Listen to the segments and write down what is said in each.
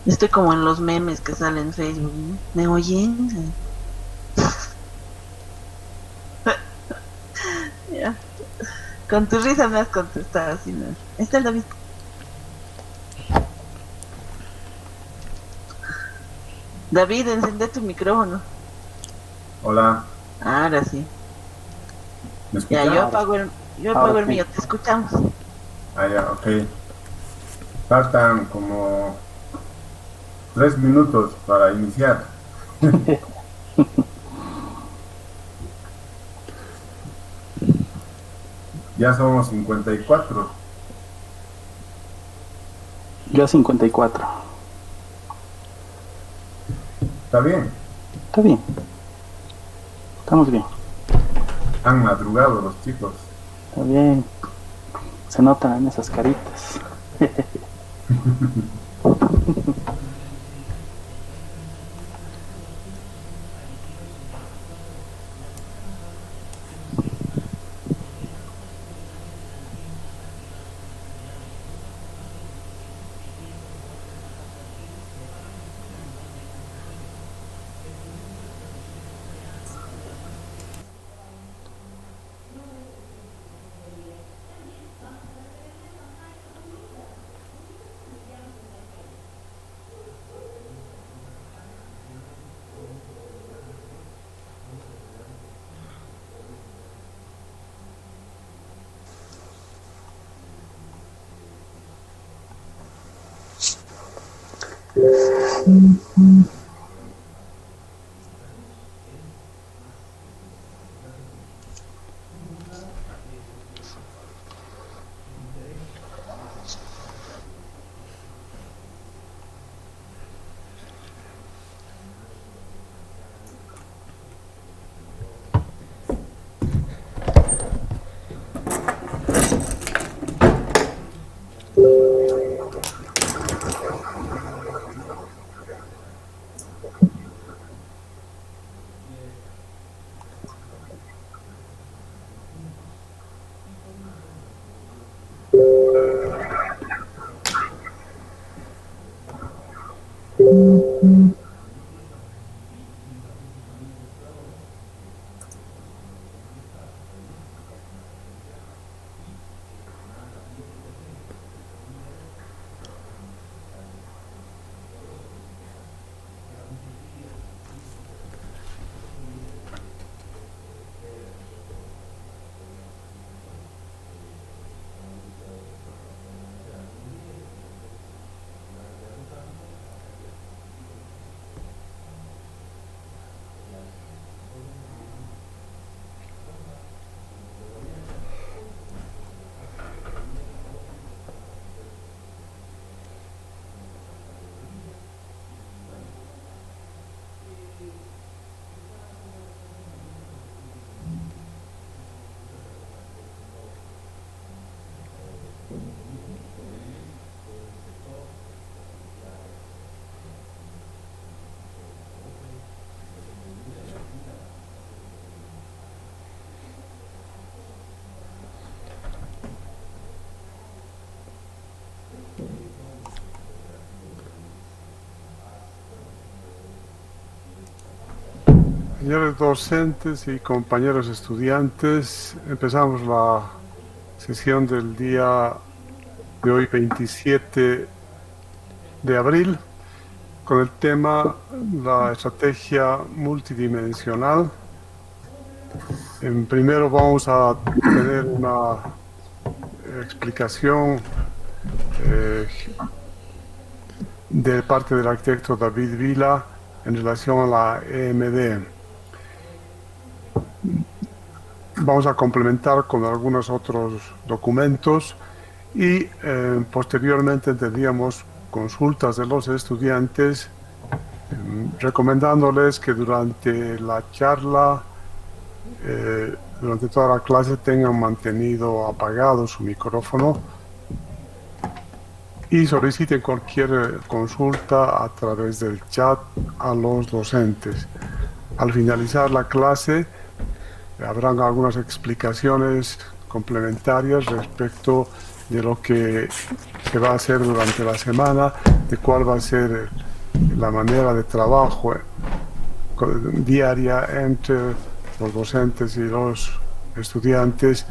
Estoy como en los memes que salen en Facebook, ¿no? ¿Me oyen? Ya. Con tu risa me has contestado así, ¿no? Está el David. David, encende tu micrófono. Hola, Ahora sí. ¿me Ya, escuchas? yo Ahora apago el sí. mío, te escuchamos. Ah, ya, ok. Faltan como 3 minutos para iniciar. Ya somos 54. Yo 54. ¿Está bien? Está bien, estamos bien. Han madrugado los chicos. Está bien. Se notan en esas caritas. Señores docentes y compañeros estudiantes, empezamos la sesión del día de hoy, 27 de abril, con el tema la estrategia multidimensional. Primero vamos a tener una explicación de parte del arquitecto David Vila en relación a la EMD. Vamos a complementar con algunos otros documentos y posteriormente tendríamos consultas de los estudiantes recomendándoles que durante la charla, durante toda la clase tengan mantenido apagado su micrófono y soliciten cualquier consulta a través del chat a los docentes. Al finalizar la clase, habrán algunas explicaciones complementarias respecto de lo que se va a hacer durante la semana, de cuál va a ser la manera de trabajo diaria entre los docentes y los estudiantes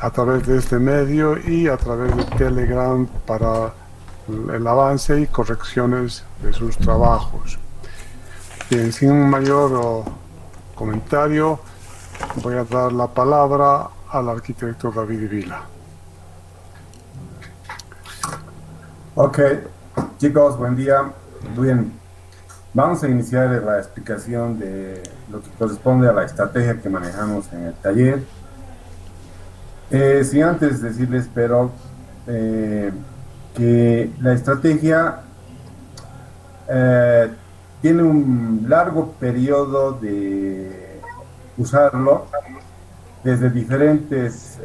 a través de este medio y a través de Telegram para el avance y correcciones de sus trabajos. Bien, sin mayor comentario, voy a dar la palabra al arquitecto David Vila. Ok, chicos, buen día. Bien, vamos a iniciar la explicación de lo que corresponde a la estrategia que manejamos en el taller. Sin antes decirles, pero que la estrategia tiene un largo periodo de usarlo desde diferentes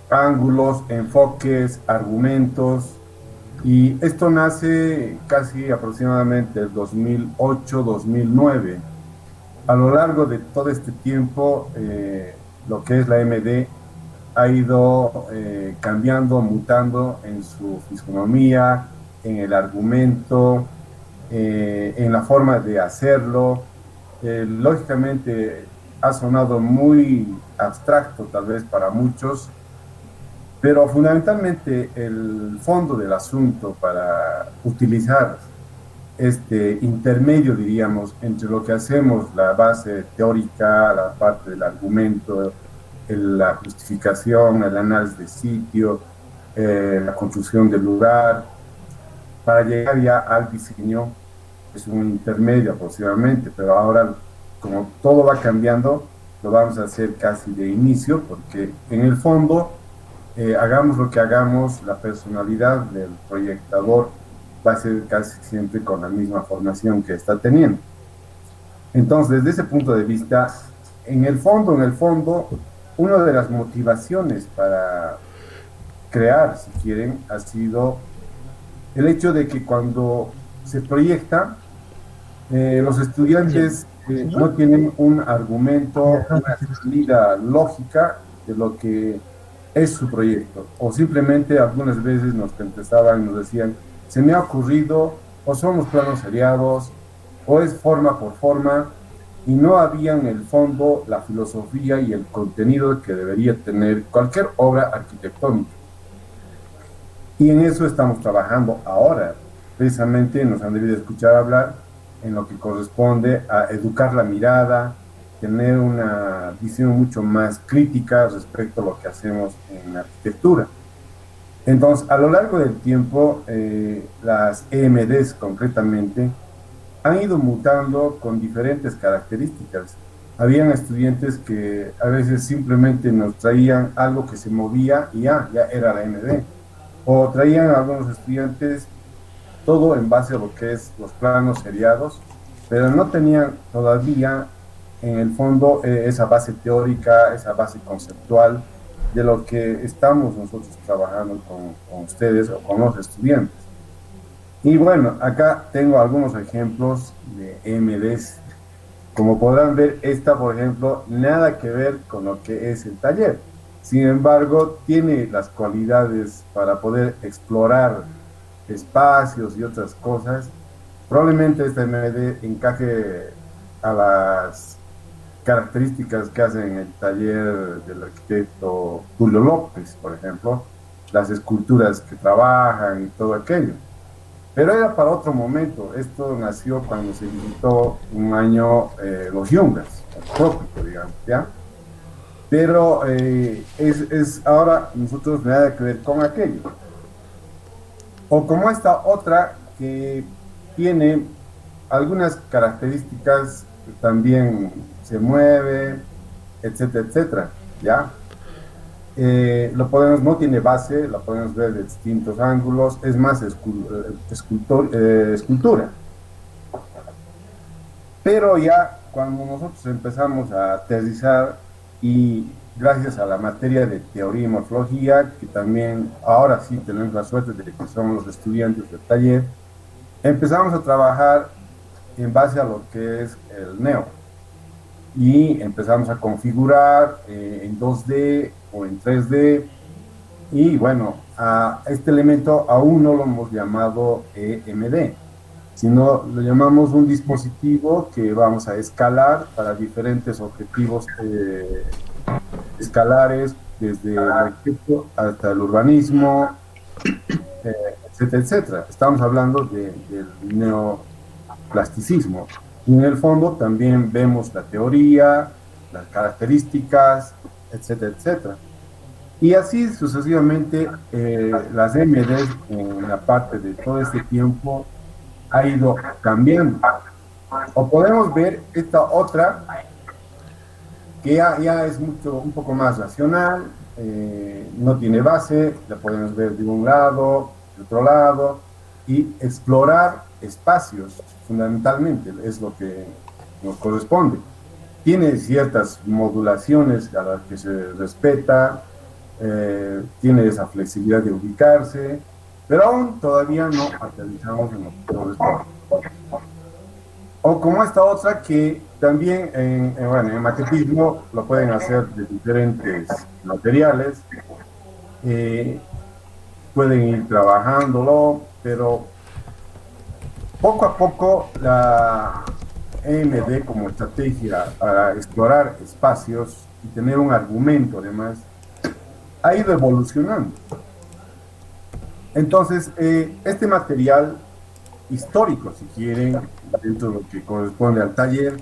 ángulos, enfoques, argumentos, y esto nace casi aproximadamente el 2008-2009. A lo largo de todo este tiempo, lo que es la MD ha ido cambiando, mutando en su fisonomía, en el argumento, en la forma de hacerlo. Lógicamente ha sonado muy abstracto tal vez para muchos, pero fundamentalmente el fondo del asunto para utilizar este intermedio, diríamos, entre lo que hacemos, la base teórica, la parte del argumento, la justificación, el análisis de sitio, la construcción del lugar, para llegar ya al diseño. Es un intermedio aproximadamente, pero ahora, como todo va cambiando, lo vamos a hacer casi de inicio, porque en el fondo, hagamos lo que hagamos, la personalidad del proyectador va a ser casi siempre con la misma formación que está teniendo. Entonces, desde ese punto de vista, en el fondo, una de las motivaciones para crear, si quieren, ha sido el hecho de que cuando se proyecta, los estudiantes no tienen un argumento, una salida lógica de lo que es su proyecto, o simplemente algunas veces nos contestaban y nos decían, se me ha ocurrido, o son los planos seriados, o es forma por forma, y no había en el fondo la filosofía y el contenido que debería tener cualquier obra arquitectónica. Y en eso estamos trabajando ahora. Precisamente nos han debido escuchar hablar en lo que corresponde a educar la mirada, tener una visión mucho más crítica respecto a lo que hacemos en la arquitectura. Entonces, a lo largo del tiempo, las EMDs concretamente han ido mutando con diferentes características. Habían estudiantes que a veces simplemente nos traían algo que se movía y ya era la EMD. O traían a algunos estudiantes todo en base a lo que es los planos seriados, pero no tenían todavía en el fondo esa base teórica, esa base conceptual de lo que estamos nosotros trabajando con ustedes o con los estudiantes. Y bueno, acá tengo algunos ejemplos de EMDs. Como podrán ver, esta, por ejemplo, nada que ver con lo que es el taller. Sin embargo, tiene las cualidades para poder explorar espacios y otras cosas. Probablemente esta EMD encaje a las características que hacen en el taller del arquitecto Julio López, por ejemplo, las esculturas que trabajan y todo aquello. Pero era para otro momento. Esto nació cuando se visitó un año los Yungas, el trópico, digamos, ¿ya? Pero es ahora nosotros nada que ver con aquello. O como esta otra que tiene algunas características, también se mueve, etcétera, etcétera, ¿ya? Lo podemos, no tiene base, lo podemos ver de distintos ángulos, es más escultura. Pero ya cuando nosotros empezamos a aterrizar, y gracias a la materia de teoría y morfología, que también ahora sí tenemos la suerte de que somos los estudiantes del taller, empezamos a trabajar en base a lo que es el neo. y empezamos a configurar en 2D o en 3D. Y bueno, a este elemento aún no lo hemos llamado EMD, sino lo llamamos un dispositivo que vamos a escalar para diferentes objetivos escalares, desde el arquitecto hasta el urbanismo, etcétera, etcétera. Estamos hablando del neoplasticismo. Y en el fondo también vemos la teoría, las características, etcétera, etcétera. Y así sucesivamente, las MDs en la parte de todo este tiempo ha ido cambiando. O podemos ver esta otra que ya es un poco más racional, no tiene base, la podemos ver de un lado, de otro lado, y explorar espacios, fundamentalmente, es lo que nos corresponde. Tiene ciertas modulaciones a las que se respeta, tiene esa flexibilidad de ubicarse, pero aún todavía no aterrizamos en lo que corresponde. O como esta otra que también bueno, en maquetismo lo pueden hacer de diferentes materiales, pueden ir trabajándolo, pero poco a poco la EMD como estrategia para explorar espacios y tener un argumento además ha ido evolucionando. Entonces, este material histórico, si quieren, dentro de lo que corresponde al taller,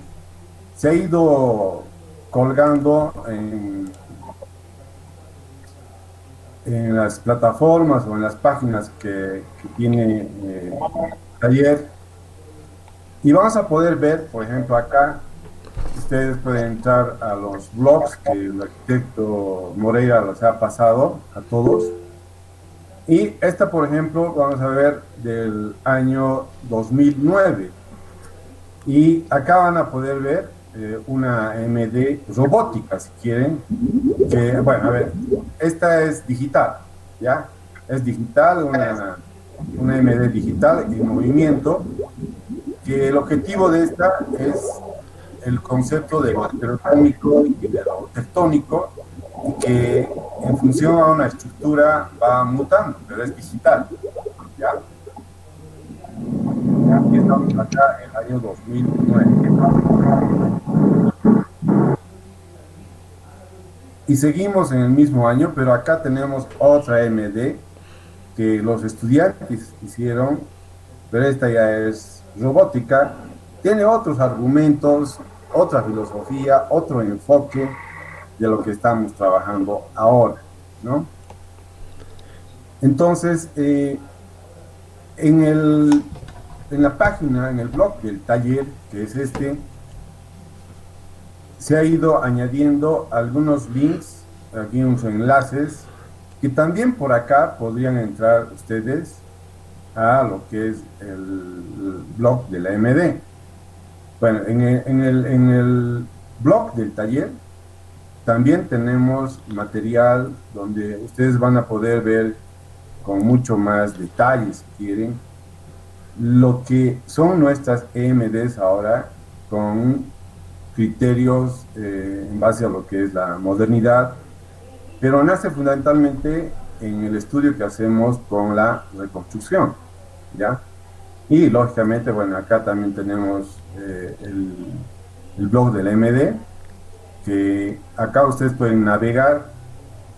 se ha ido colgando en las plataformas o en las páginas que tiene el taller. Y vamos a poder ver, por ejemplo, acá, ustedes pueden entrar a los blogs que el arquitecto Moreira los ha pasado a todos. Y esta, por ejemplo, vamos a ver del año 2009. Y acá van a poder ver una MD robótica, si quieren. Que, bueno, a ver, esta es digital, ¿ya? Es digital, una MD digital en movimiento, que el objetivo de esta es el concepto de lo arquitectónico y de lo tectónico, y que en función a una estructura va mutando, pero es digital, ¿ya? Aquí estamos acá en el año 2009. Y seguimos en el mismo año, pero acá tenemos otra MD que los estudiantes hicieron, pero esta ya es robótica, tiene otros argumentos, otra filosofía, otro enfoque de lo que estamos trabajando ahora, ¿no? Entonces, en la página, en el blog del taller, que es este, se ha ido añadiendo algunos links, aquí unos enlaces, que también por acá podrían entrar ustedes a lo que es el blog de la MD. Bueno, en el blog del taller también tenemos material donde ustedes van a poder ver con mucho más detalle, si quieren, lo que son nuestras EMDs ahora, con criterios en base a lo que es la modernidad, pero nace fundamentalmente en el estudio que hacemos con la reconstrucción, ¿ya? Y lógicamente, bueno, acá también tenemos el blog de la MD, que acá ustedes pueden navegar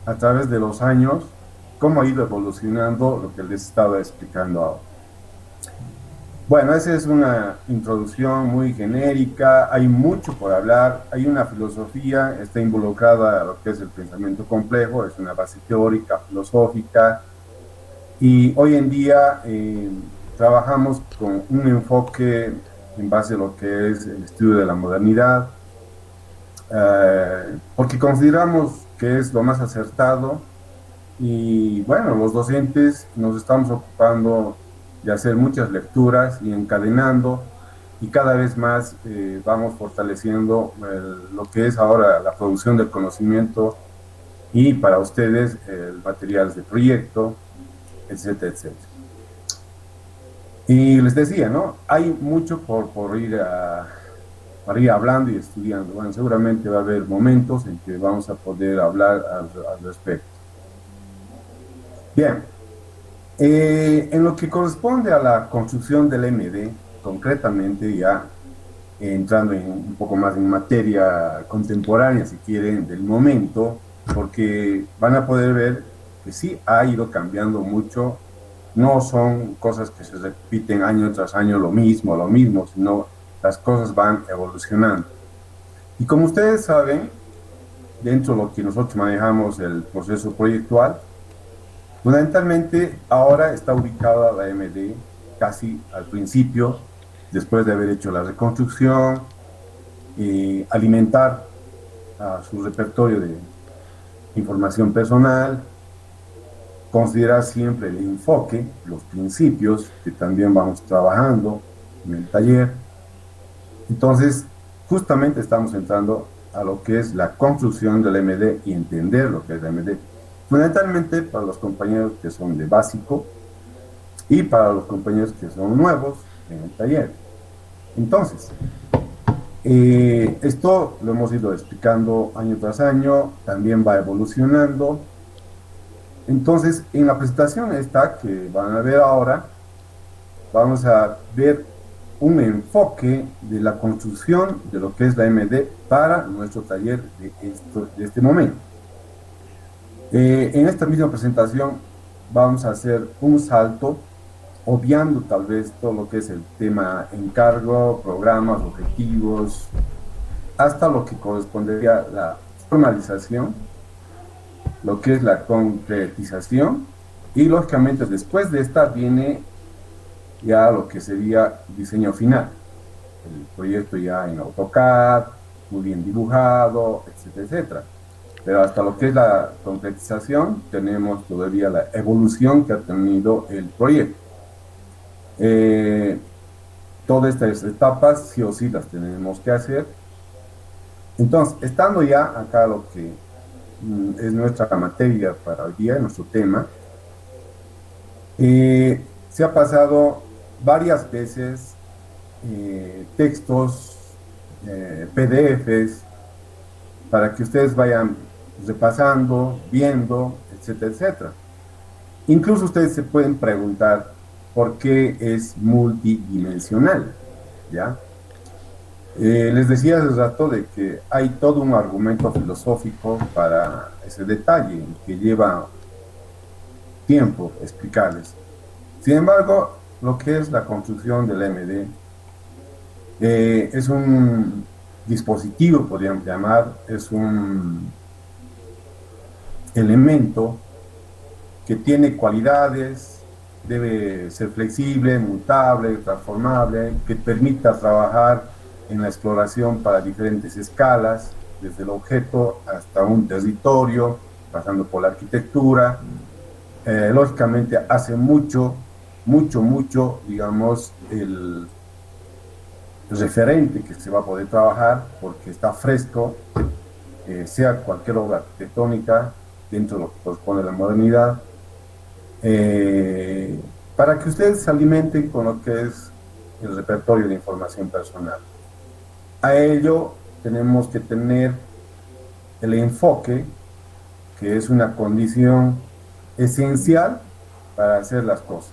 a través de los años cómo ha ido evolucionando lo que les estaba explicando ahora. Bueno, esa es una introducción muy genérica, hay mucho por hablar, hay una filosofía, está involucrada a lo que es el pensamiento complejo, es una base teórica, filosófica, y hoy en día trabajamos con un enfoque en base a lo que es el estudio de la modernidad, porque consideramos que es lo más acertado, y bueno, los docentes nos estamos ocupando de hacer muchas lecturas y encadenando, y cada vez más vamos fortaleciendo lo que es ahora la producción del conocimiento, y para ustedes materiales de proyecto, etcétera, etcétera. Y les decía, ¿no? Hay mucho por ir para ir hablando y estudiando. Bueno, seguramente va a haber momentos en que vamos a poder hablar al respecto. Bien, en lo que corresponde a la construcción del MD, concretamente ya entrando un poco más en materia contemporánea, si quieren, del momento, porque van a poder ver que sí ha ido cambiando mucho. No son cosas que se repiten año tras año lo mismo, sino las cosas van evolucionando. Y como ustedes saben, dentro de lo que nosotros manejamos el proceso proyectual, fundamentalmente ahora está ubicada la MD casi al principio, después de haber hecho la reconstrucción, alimentar a su repertorio de información personal, considerar siempre el enfoque, los principios que también vamos trabajando en el taller. Entonces, justamente estamos entrando a lo que es la construcción del MD y entender lo que es el MD. Fundamentalmente para los compañeros que son de básico y para los compañeros que son nuevos en el taller. Entonces, esto lo hemos ido explicando año tras año, también va evolucionando. Entonces, en la presentación esta que van a ver ahora, vamos a ver un enfoque de la construcción de lo que es la MD para nuestro taller de este momento. En esta misma presentación vamos a hacer un salto, obviando tal vez todo lo que es el tema encargo, programas, objetivos, hasta lo que correspondería a la formalización, lo que es la concretización, y lógicamente después de esta viene ya lo que sería diseño final, el proyecto ya en AutoCAD, muy bien dibujado, etcétera, etcétera. Pero hasta lo que es la concretización tenemos todavía la evolución que ha tenido el proyecto. Todas estas etapas sí o sí las tenemos que hacer. Entonces, estando ya acá lo que es nuestra materia para hoy día, nuestro tema, se ha pasado varias veces textos, PDFs, para que ustedes vayan repasando, viendo, etcétera, etcétera. Incluso ustedes se pueden preguntar por qué es multidimensional, ¿ya? Les decía hace rato de que hay todo un argumento filosófico para ese detalle que lleva tiempo explicarles. Sin embargo, lo que es la construcción del MD es un dispositivo, podríamos llamar, es un elemento que tiene cualidades, debe ser flexible, mutable, transformable, que permita trabajar en la exploración para diferentes escalas, desde el objeto hasta un territorio, pasando por la arquitectura. Lógicamente hace mucho, digamos, el referente que se va a poder trabajar, porque está fresco, sea cualquier obra arquitectónica, dentro de lo que corresponde a la modernidad, para que ustedes se alimenten con lo que es el repertorio de información personal. A ello tenemos que tener el enfoque, que es una condición esencial para hacer las cosas,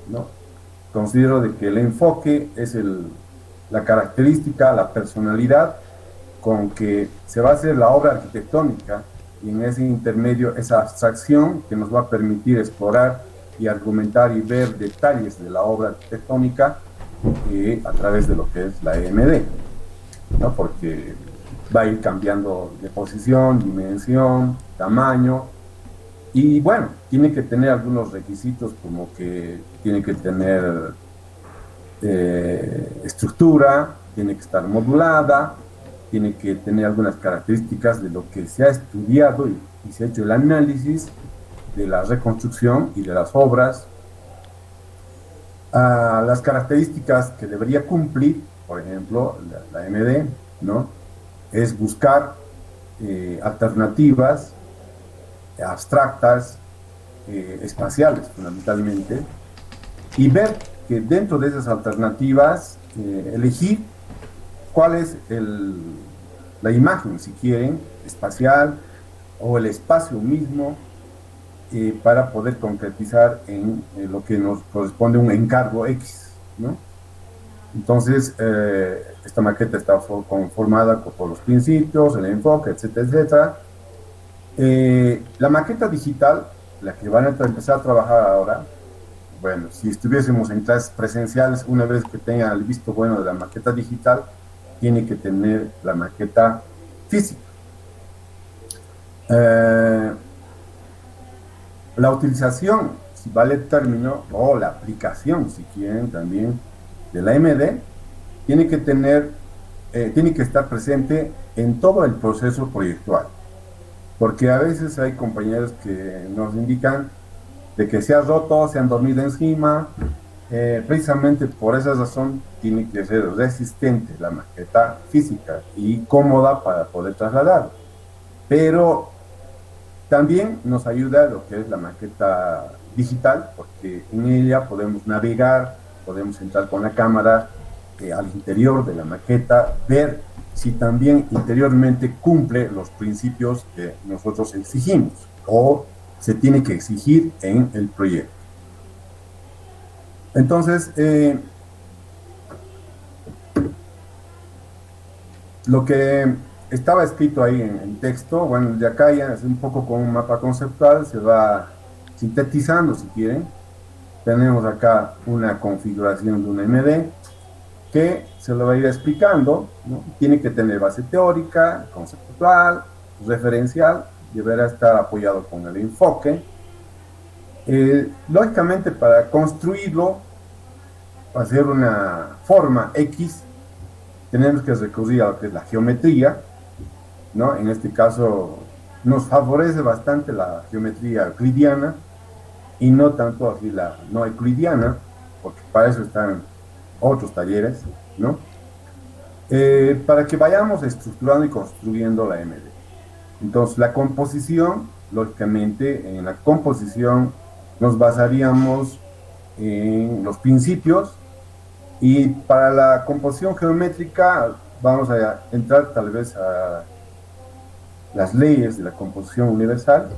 ¿no? Considero de que el enfoque es la característica, la personalidad con que se va a hacer la obra arquitectónica, y en ese intermedio esa abstracción que nos va a permitir explorar y argumentar y ver detalles de la obra arquitectónica a través de lo que es la EMD, ¿no? Porque va a ir cambiando de posición, dimensión, tamaño, y bueno, tiene que tener algunos requisitos, como que tiene que tener estructura, tiene que estar modulada, tiene que tener algunas características de lo que se ha estudiado y se ha hecho el análisis de la reconstrucción y de las obras. Las características que debería cumplir, por ejemplo, la MD, ¿no? Es buscar alternativas abstractas, espaciales fundamentalmente, y ver que dentro de esas alternativas elegir cuál es la imagen, si quieren, espacial o el espacio mismo para poder concretizar en lo que nos corresponde un encargo X, ¿no? Entonces, esta maqueta está conformada por los principios, el enfoque, etcétera, etcétera. La maqueta digital, la que van a empezar a trabajar ahora, bueno, si estuviésemos en clases presenciales, una vez que tengan el visto bueno de la maqueta digital, tiene que tener la maqueta física. La utilización, si vale el término, o la aplicación, si quieren también, de la MD, tiene que estar presente en todo el proceso proyectual. Porque a veces hay compañeros que nos indican de que se ha roto, se han dormido encima, precisamente por esa razón tiene que ser resistente la maqueta física y cómoda para poder trasladar. Pero también nos ayuda lo que es la maqueta digital, porque en ella podemos navegar, podemos entrar con la cámara al interior de la maqueta, ver si también interiormente cumple los principios que nosotros exigimos o se tiene que exigir en el proyecto. Entonces, lo que estaba escrito ahí en texto, bueno, de acá ya es un poco con un mapa conceptual, se va sintetizando si quieren. Tenemos acá una configuración de una MD que se lo va a ir explicando, ¿no? Tiene que tener base teórica, conceptual, referencial, deberá estar apoyado con el enfoque. Lógicamente, para construirlo, hacer una forma X, tenemos que recurrir a lo que es la geometría, ¿no? En este caso, nos favorece bastante la geometría euclidiana y no tanto así la no euclidiana, porque para eso están otros talleres, ¿no? Para que vayamos estructurando y construyendo la MD. Entonces, la composición, lógicamente, en la composición nos basaríamos en los principios, y para la composición geométrica vamos a entrar tal vez a las leyes de la composición universal,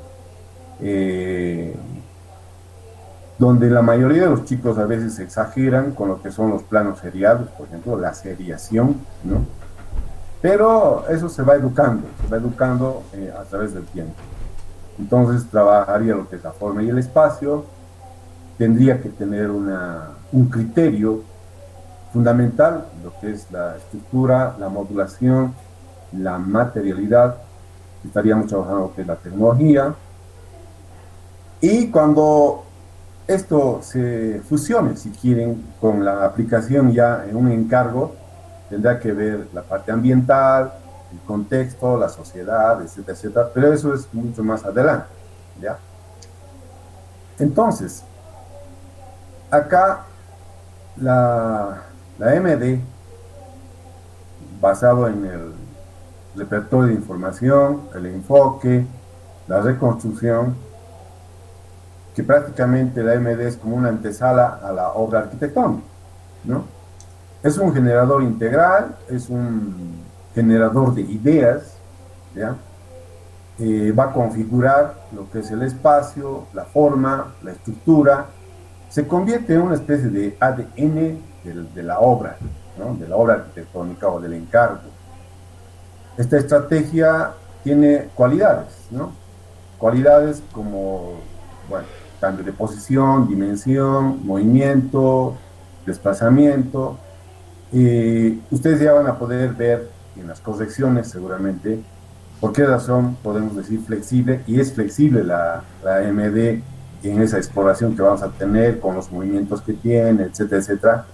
donde la mayoría de los chicos a veces exageran con lo que son los planos seriados, por ejemplo, la seriación, ¿no? Pero eso se va educando a través del tiempo. Entonces trabajaría lo que es la forma y el espacio, tendría que tener un criterio fundamental, lo que es la estructura, la modulación, la materialidad, estaríamos trabajando lo que es la tecnología, y cuando esto se fusione, si quieren, con la aplicación ya en un encargo, tendrá que ver la parte ambiental, el contexto, la sociedad, etcétera, etcétera, pero eso es mucho más adelante, ¿ya? Entonces, acá la MD, basado en el repertorio de información, el enfoque, la reconstrucción, que prácticamente la MD es como una antesala a la obra arquitectónica, ¿no? Es un generador integral, es un generador de ideas, ¿ya? Va a configurar lo que es el espacio, la forma, la estructura, se convierte en una especie de ADN de la obra, ¿no? De la obra arquitectónica o del encargo. Esta estrategia tiene cualidades, ¿no? Cualidades como, bueno, cambio de posición, dimensión, movimiento, desplazamiento. Ustedes ya van a poder ver en las correcciones seguramente por qué razón podemos decir flexible, y es flexible la MD en esa exploración que vamos a tener con los movimientos que tiene, etcétera, etcétera.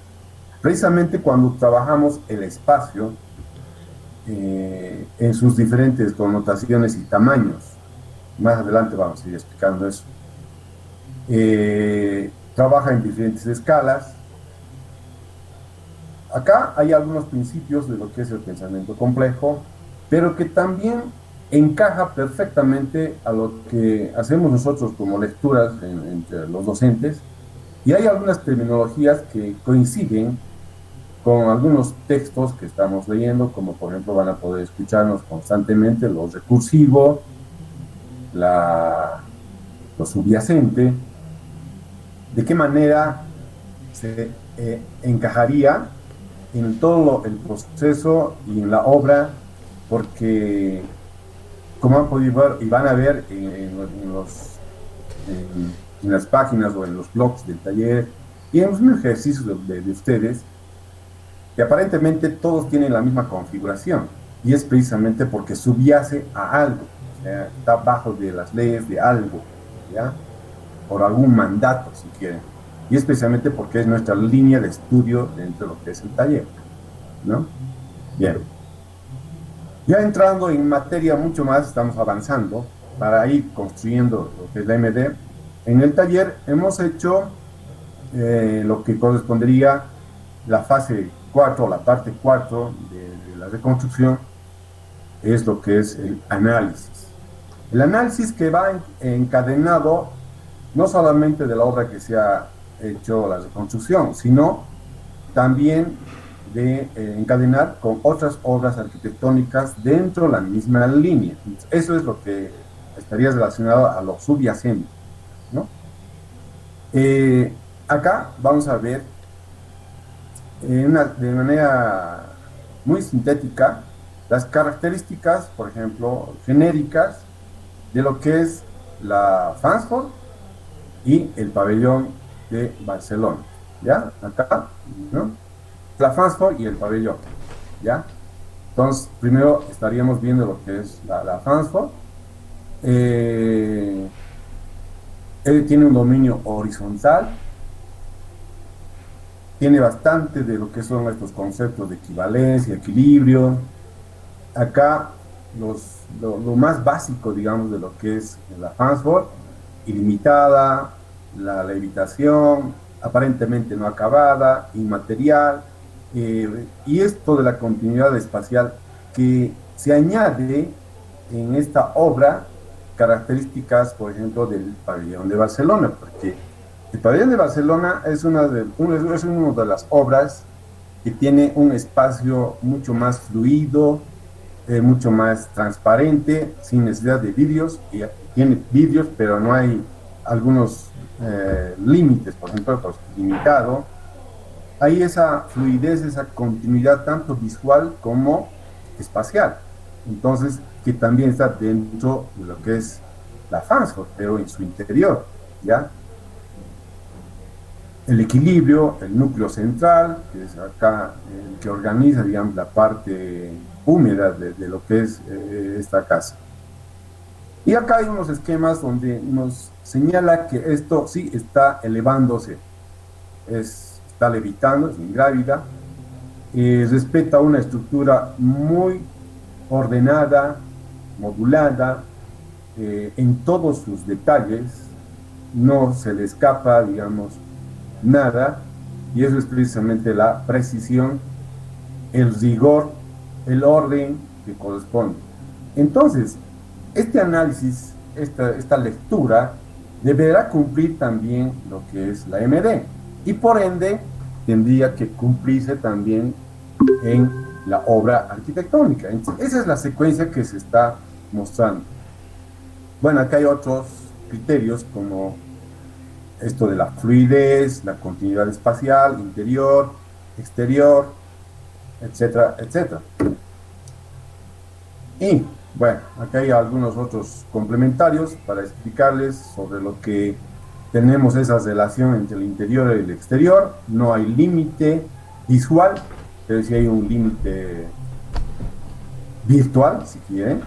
Precisamente cuando trabajamos el espacio en sus diferentes connotaciones y tamaños, más adelante vamos a ir explicando eso. Trabaja en diferentes escalas. Acá hay algunos principios de lo que es el pensamiento complejo, pero que también encaja perfectamente a lo que hacemos nosotros como lecturas entre los docentes, y hay algunas terminologías que coinciden con algunos textos que estamos leyendo, como por ejemplo van a poder escucharnos constantemente lo recursivo, lo subyacente, de qué manera se encajaría en todo el proceso y en la obra, porque como han podido ver y van a ver en las páginas o en los blogs del taller y en los mismos ejercicios de ustedes, que aparentemente todos tienen la misma configuración, y es precisamente porque subyace a algo, o sea, está bajo de las leyes de algo, ¿ya? Por algún mandato, si quieren, y es precisamente porque es nuestra línea de estudio dentro de lo que es el taller, ¿no? Bien. Ya entrando en materia mucho más, estamos avanzando para ir construyendo lo que es la MD. En el taller hemos hecho lo que correspondería la fase 4, la parte 4 de la reconstrucción, es lo que es el análisis. El análisis que va encadenado no solamente de la obra que se ha hecho la reconstrucción, sino también de encadenar con otras obras arquitectónicas dentro de la misma línea. Eso es lo que estaría relacionado a lo subyacente, ¿no? Acá vamos a ver de manera muy sintética las características, por ejemplo, genéricas de lo que es la Farnsworth y el pabellón de Barcelona, ¿ya? Acá, ¿no? La Farnsworth y el pabellón, ¿ya? Entonces, primero estaríamos viendo lo que es la Farnsworth. Él tiene un dominio horizontal, tiene bastante de lo que son estos conceptos de equivalencia, equilibrio. Acá lo más básico, digamos, de lo que es la Farnsworth: ilimitada, la levitación, aparentemente no acabada, inmaterial, y esto de la continuidad espacial que se añade en esta obra, características, por ejemplo, del pabellón de Barcelona, porque el pabellón de Barcelona es una de las obras que tiene un espacio mucho más fluido, mucho más transparente, sin necesidad de vídeos. Y tiene vídeos, pero no hay algunos límites, por ejemplo, pues, limitado. Hay esa fluidez, esa continuidad tanto visual como espacial. Entonces, que también está dentro de lo que es la Farnsworth, pero en su interior, ¿ya? El equilibrio, el núcleo central, que es acá el que organiza, digamos, la parte húmeda de lo que es esta casa. Y acá hay unos esquemas donde nos señala que esto sí está elevándose, está levitando, es ingrávida, respeta una estructura muy ordenada, modulada, en todos sus detalles, no se le escapa, digamos, nada, y eso es precisamente la precisión, el rigor, el orden que corresponde. Entonces, este análisis, esta lectura, deberá cumplir también lo que es la MD, y por ende tendría que cumplirse también en la obra arquitectónica. Entonces, esa es la secuencia que se está mostrando. Bueno, acá hay otros criterios como esto de la fluidez, la continuidad espacial, interior, exterior, etcétera, etcétera. Y bueno, acá hay algunos otros complementarios para explicarles sobre lo que tenemos, esa relación entre el interior y el exterior. No hay límite visual, pero sí hay un límite virtual, si quieren,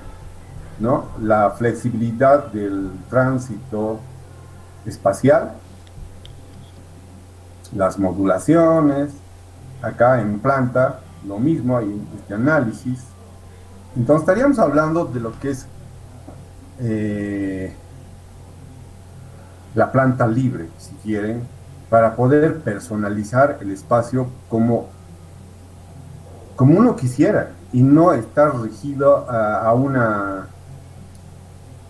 ¿no? La flexibilidad del tránsito espacial, las modulaciones. Acá en planta lo mismo, hay este análisis. Entonces estaríamos hablando de lo que es la planta libre, si quieren, para poder personalizar el espacio como uno quisiera, y no estar regido a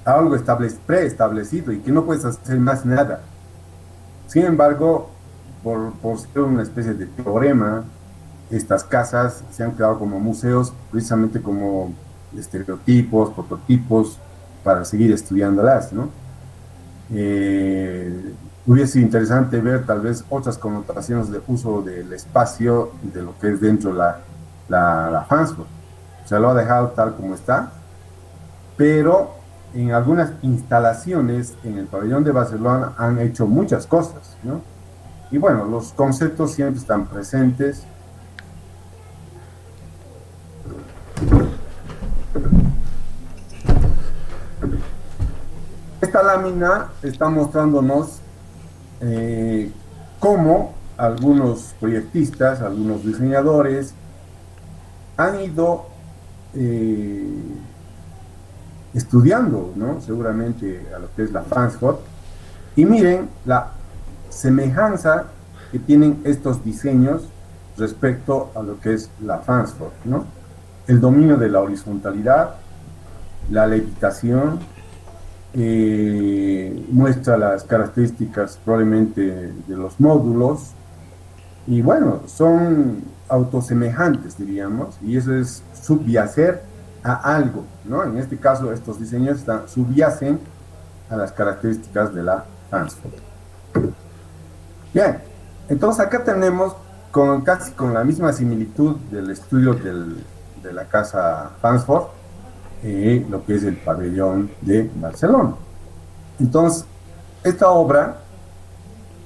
algo preestablecido y que no puedes hacer más nada. Sin embargo, por ser una especie de teorema estas casas se han quedado como museos, precisamente como estereotipos, prototipos, para seguir estudiándolas, ¿no? Hubiese sido interesante ver tal vez otras connotaciones de uso del espacio de lo que es dentro la Farnsworth. Se lo ha dejado tal como está, pero en algunas instalaciones en el pabellón de Barcelona han hecho muchas cosas, ¿no? Y bueno, los conceptos siempre están presentes. Esta lámina está mostrándonos cómo algunos proyectistas, algunos diseñadores han ido estudiando, ¿no? Seguramente a lo que es la Farnsworth, y miren la semejanza que tienen estos diseños respecto a lo que es la Farnsworth, ¿no? El dominio de la horizontalidad, la levitación, muestra las características probablemente de los módulos, y bueno, son autosemejantes, diríamos, y eso es subyacer a algo, ¿no? En este caso, estos diseños subyacen a las características de la Farnsworth. Bien, entonces acá tenemos casi con la misma similitud del estudio de la casa Farnsworth, lo que es el pabellón de Barcelona. Entonces, esta obra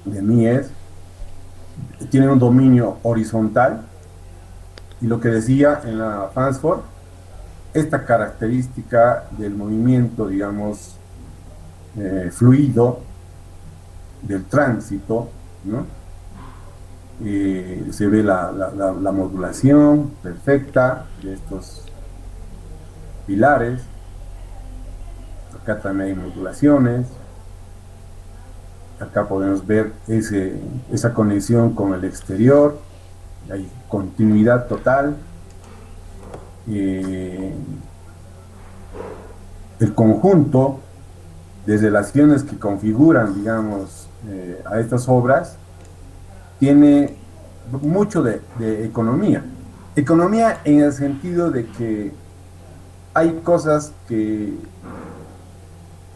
de Mies tiene un dominio horizontal, y lo que decía en la Farnsworth, esta característica del movimiento, digamos, fluido, del tránsito, ¿no? Se ve la modulación perfecta de estos pilares. Acá también hay modulaciones. Acá podemos ver esa conexión con el exterior. Hay continuidad total. El conjunto de relaciones que configuran, digamos, a estas obras tiene mucho de economía. Economía en el sentido de que hay cosas que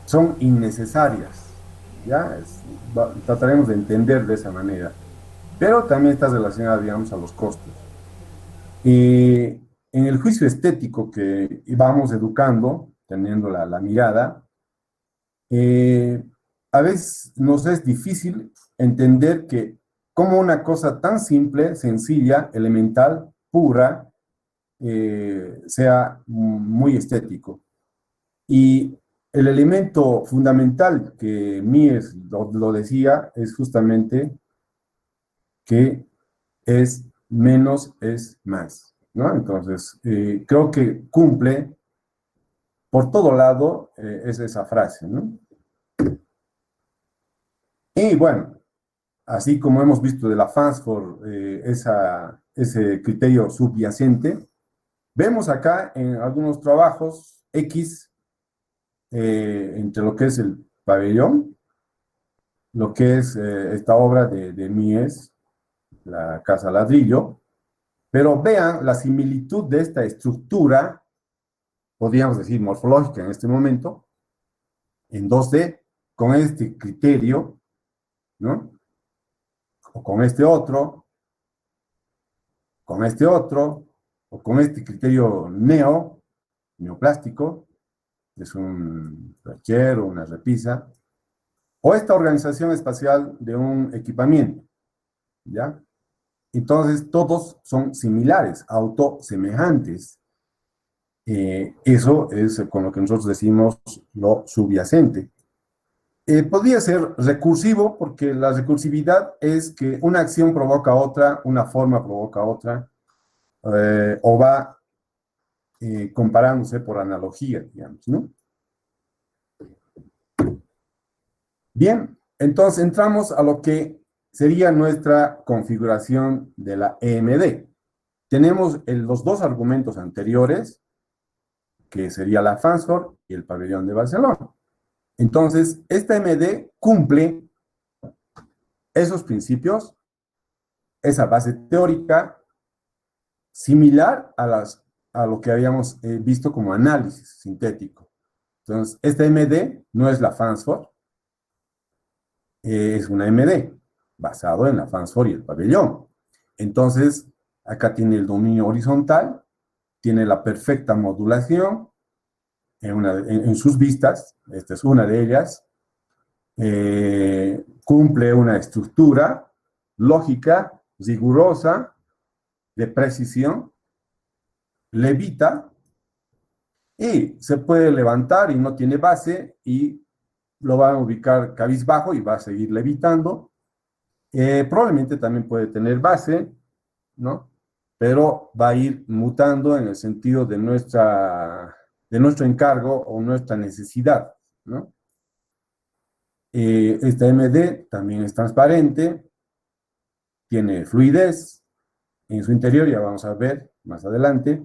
son innecesarias, ¿ya? Trataremos de entender de esa manera, pero también está relacionada, digamos, a los costos. En el juicio estético que vamos educando, teniendo la mirada, a veces nos es difícil entender que como una cosa tan simple, sencilla, elemental, pura, sea muy estético. Y el elemento fundamental que Mies lo decía es justamente que es menos es más, ¿no? Entonces, creo que cumple por todo lado es esa frase, ¿no? Y bueno, así como hemos visto de la Farnsworth, ese criterio subyacente, vemos acá en algunos trabajos X entre lo que es el pabellón, lo que es esta obra de Mies, la casa ladrillo, pero vean la similitud de esta estructura, podríamos decir morfológica en este momento, en 2D, con este criterio, ¿no? O con este otro, o con este criterio neoplástico, es un percher o una repisa, o esta organización espacial de un equipamiento, ¿ya? Entonces, todos son similares, autosemejantes. Eso es con lo que nosotros decimos lo subyacente. Podría ser recursivo, porque la recursividad es que una acción provoca otra, una forma provoca otra, o va comparándose por analogía, digamos, ¿no? Bien, entonces entramos a lo que sería nuestra configuración de la EMD. Tenemos los dos argumentos anteriores, que sería la Farnsworth y el pabellón de Barcelona. Entonces, esta EMD cumple esos principios, esa base teórica, similar a lo que habíamos visto como análisis sintético. Entonces, esta MD no es la Fansford, es una MD basado en la Fansford y el pabellón. Entonces, acá tiene el dominio horizontal, tiene la perfecta modulación en sus vistas, esta es una de ellas, cumple una estructura lógica, rigurosa, de precisión, levita y se puede levantar y no tiene base y lo van a ubicar cabizbajo y va a seguir levitando. Probablemente también puede tener base, ¿no? Pero va a ir mutando en el sentido de nuestro encargo o nuestra necesidad, ¿no? Esta MD también es transparente, tiene fluidez en su interior, ya vamos a ver más adelante.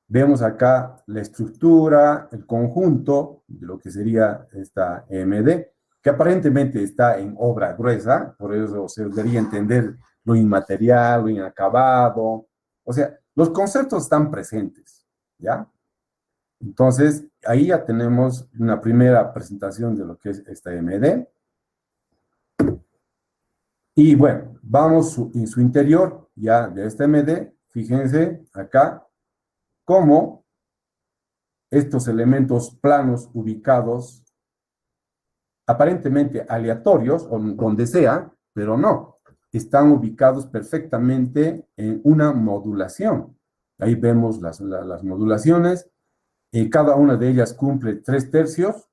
Vemos acá la estructura, el conjunto de lo que sería esta MD, que aparentemente está en obra gruesa, por eso se debería entender lo inmaterial, lo inacabado. O sea, los conceptos están presentes, ¿ya? Entonces, ahí ya tenemos una primera presentación de lo que es esta MD. Y bueno, vamos en su interior ya de esta MD. Fíjense acá cómo estos elementos planos ubicados, aparentemente aleatorios, o donde sea, pero no, están ubicados perfectamente en una modulación. Ahí vemos las modulaciones. Cada una de ellas cumple 3/3.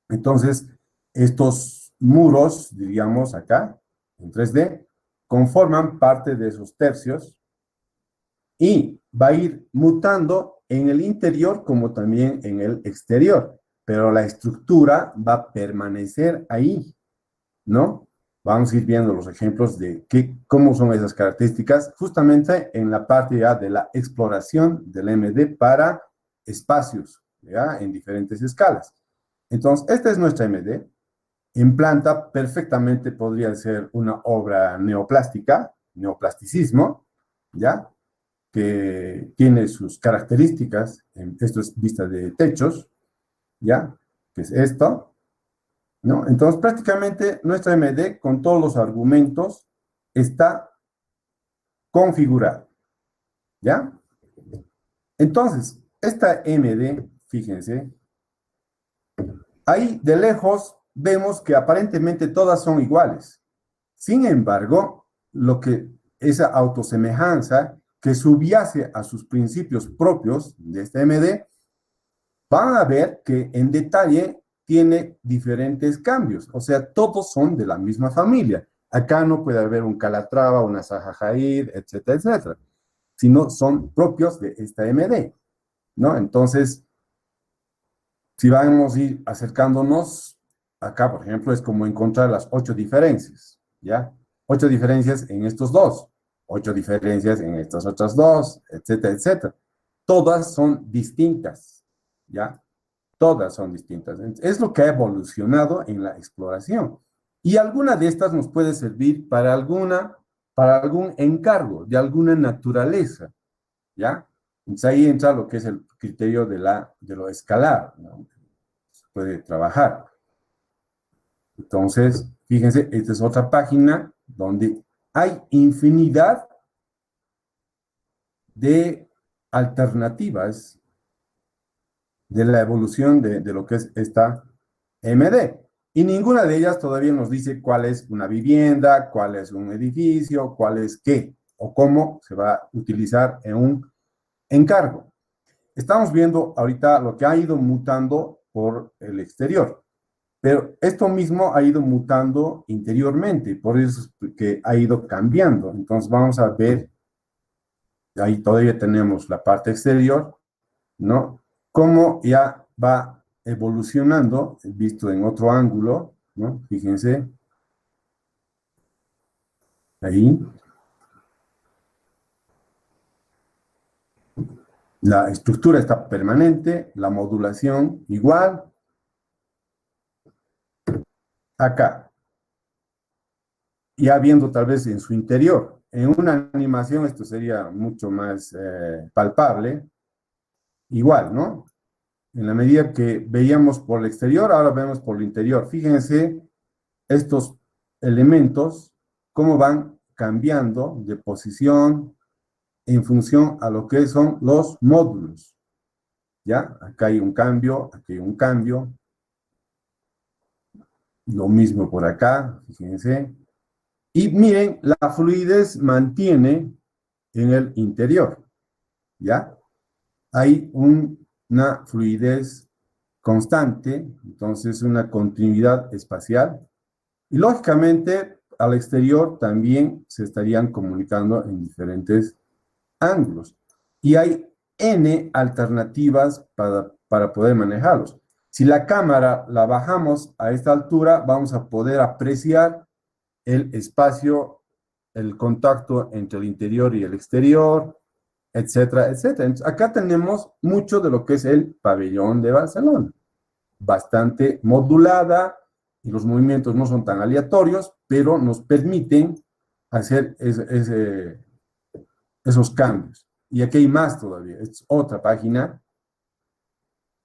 Entonces, estos muros, diríamos acá, en 3D, conforman parte de esos tercios y va a ir mutando en el interior como también en el exterior, pero la estructura va a permanecer ahí, ¿no? Vamos a ir viendo los ejemplos de cómo son esas características, justamente en la parte ya de la exploración del MD para espacios, ¿ya? En diferentes escalas. Entonces, esta es nuestra MD. En planta, perfectamente podría ser una obra neoplástica, neoplasticismo, ¿ya? Que tiene sus características, esto es vista de techos, ¿ya? Que es esto, ¿no? Entonces, prácticamente nuestra MD, con todos los argumentos, está configurada, ¿ya? Entonces, esta MD, fíjense, ahí de lejos vemos que aparentemente todas son iguales. Sin embargo, lo que esa autosemejanza que subyace a sus principios propios de esta MD, van a ver que en detalle tiene diferentes cambios. O sea, todos son de la misma familia. Acá no puede haber un Calatrava, una Zaha Hadid, etcétera, etcétera, sino son propios de esta MD, ¿no? Entonces, si vamos a ir acercándonos, acá, por ejemplo, es como encontrar las 8 diferencias, ¿ya? 8 diferencias en estos dos, 8 diferencias en estas otras dos, etcétera, etcétera. Todas son distintas, ¿ya? Todas son distintas. Es lo que ha evolucionado en la exploración. Y alguna de estas nos puede servir para algún encargo de alguna naturaleza, ¿ya? Entonces ahí entra lo que es el criterio de lo escalar, ¿no? Se puede trabajar. Entonces, fíjense, esta es otra página donde hay infinidad de alternativas de la evolución de lo que es esta MD. Y ninguna de ellas todavía nos dice cuál es una vivienda, cuál es un edificio, cuál es qué, o cómo se va a utilizar en un encargo. Estamos viendo ahorita lo que ha ido mutando por el exterior, pero esto mismo ha ido mutando interiormente, por eso es que ha ido cambiando. Entonces vamos a ver, ahí todavía tenemos la parte exterior, ¿no? Cómo ya va evolucionando, visto en otro ángulo, ¿no? Fíjense, ahí. La estructura está permanente, la modulación igual. Acá, ya viendo tal vez en su interior, en una animación esto sería mucho más palpable. Igual, ¿no? En la medida que veíamos por el exterior, ahora vemos por el interior. Fíjense estos elementos, cómo van cambiando de posición en función a lo que son los módulos. ¿Ya? Acá hay un cambio, aquí hay un cambio. Lo mismo por acá, fíjense. Y miren, la fluidez mantiene en el interior. ¿Ya? Hay una fluidez constante, entonces una continuidad espacial. Y lógicamente, al exterior también se estarían comunicando en diferentes ángulos. Y hay N alternativas para poder manejarlos. Si la cámara la bajamos a esta altura, vamos a poder apreciar el espacio, el contacto entre el interior y el exterior, etcétera, etcétera. Entonces, acá tenemos mucho de lo que es el pabellón de Barcelona. Bastante modulada, y los movimientos no son tan aleatorios, pero nos permiten hacer esos cambios. Y aquí hay más todavía, es otra página.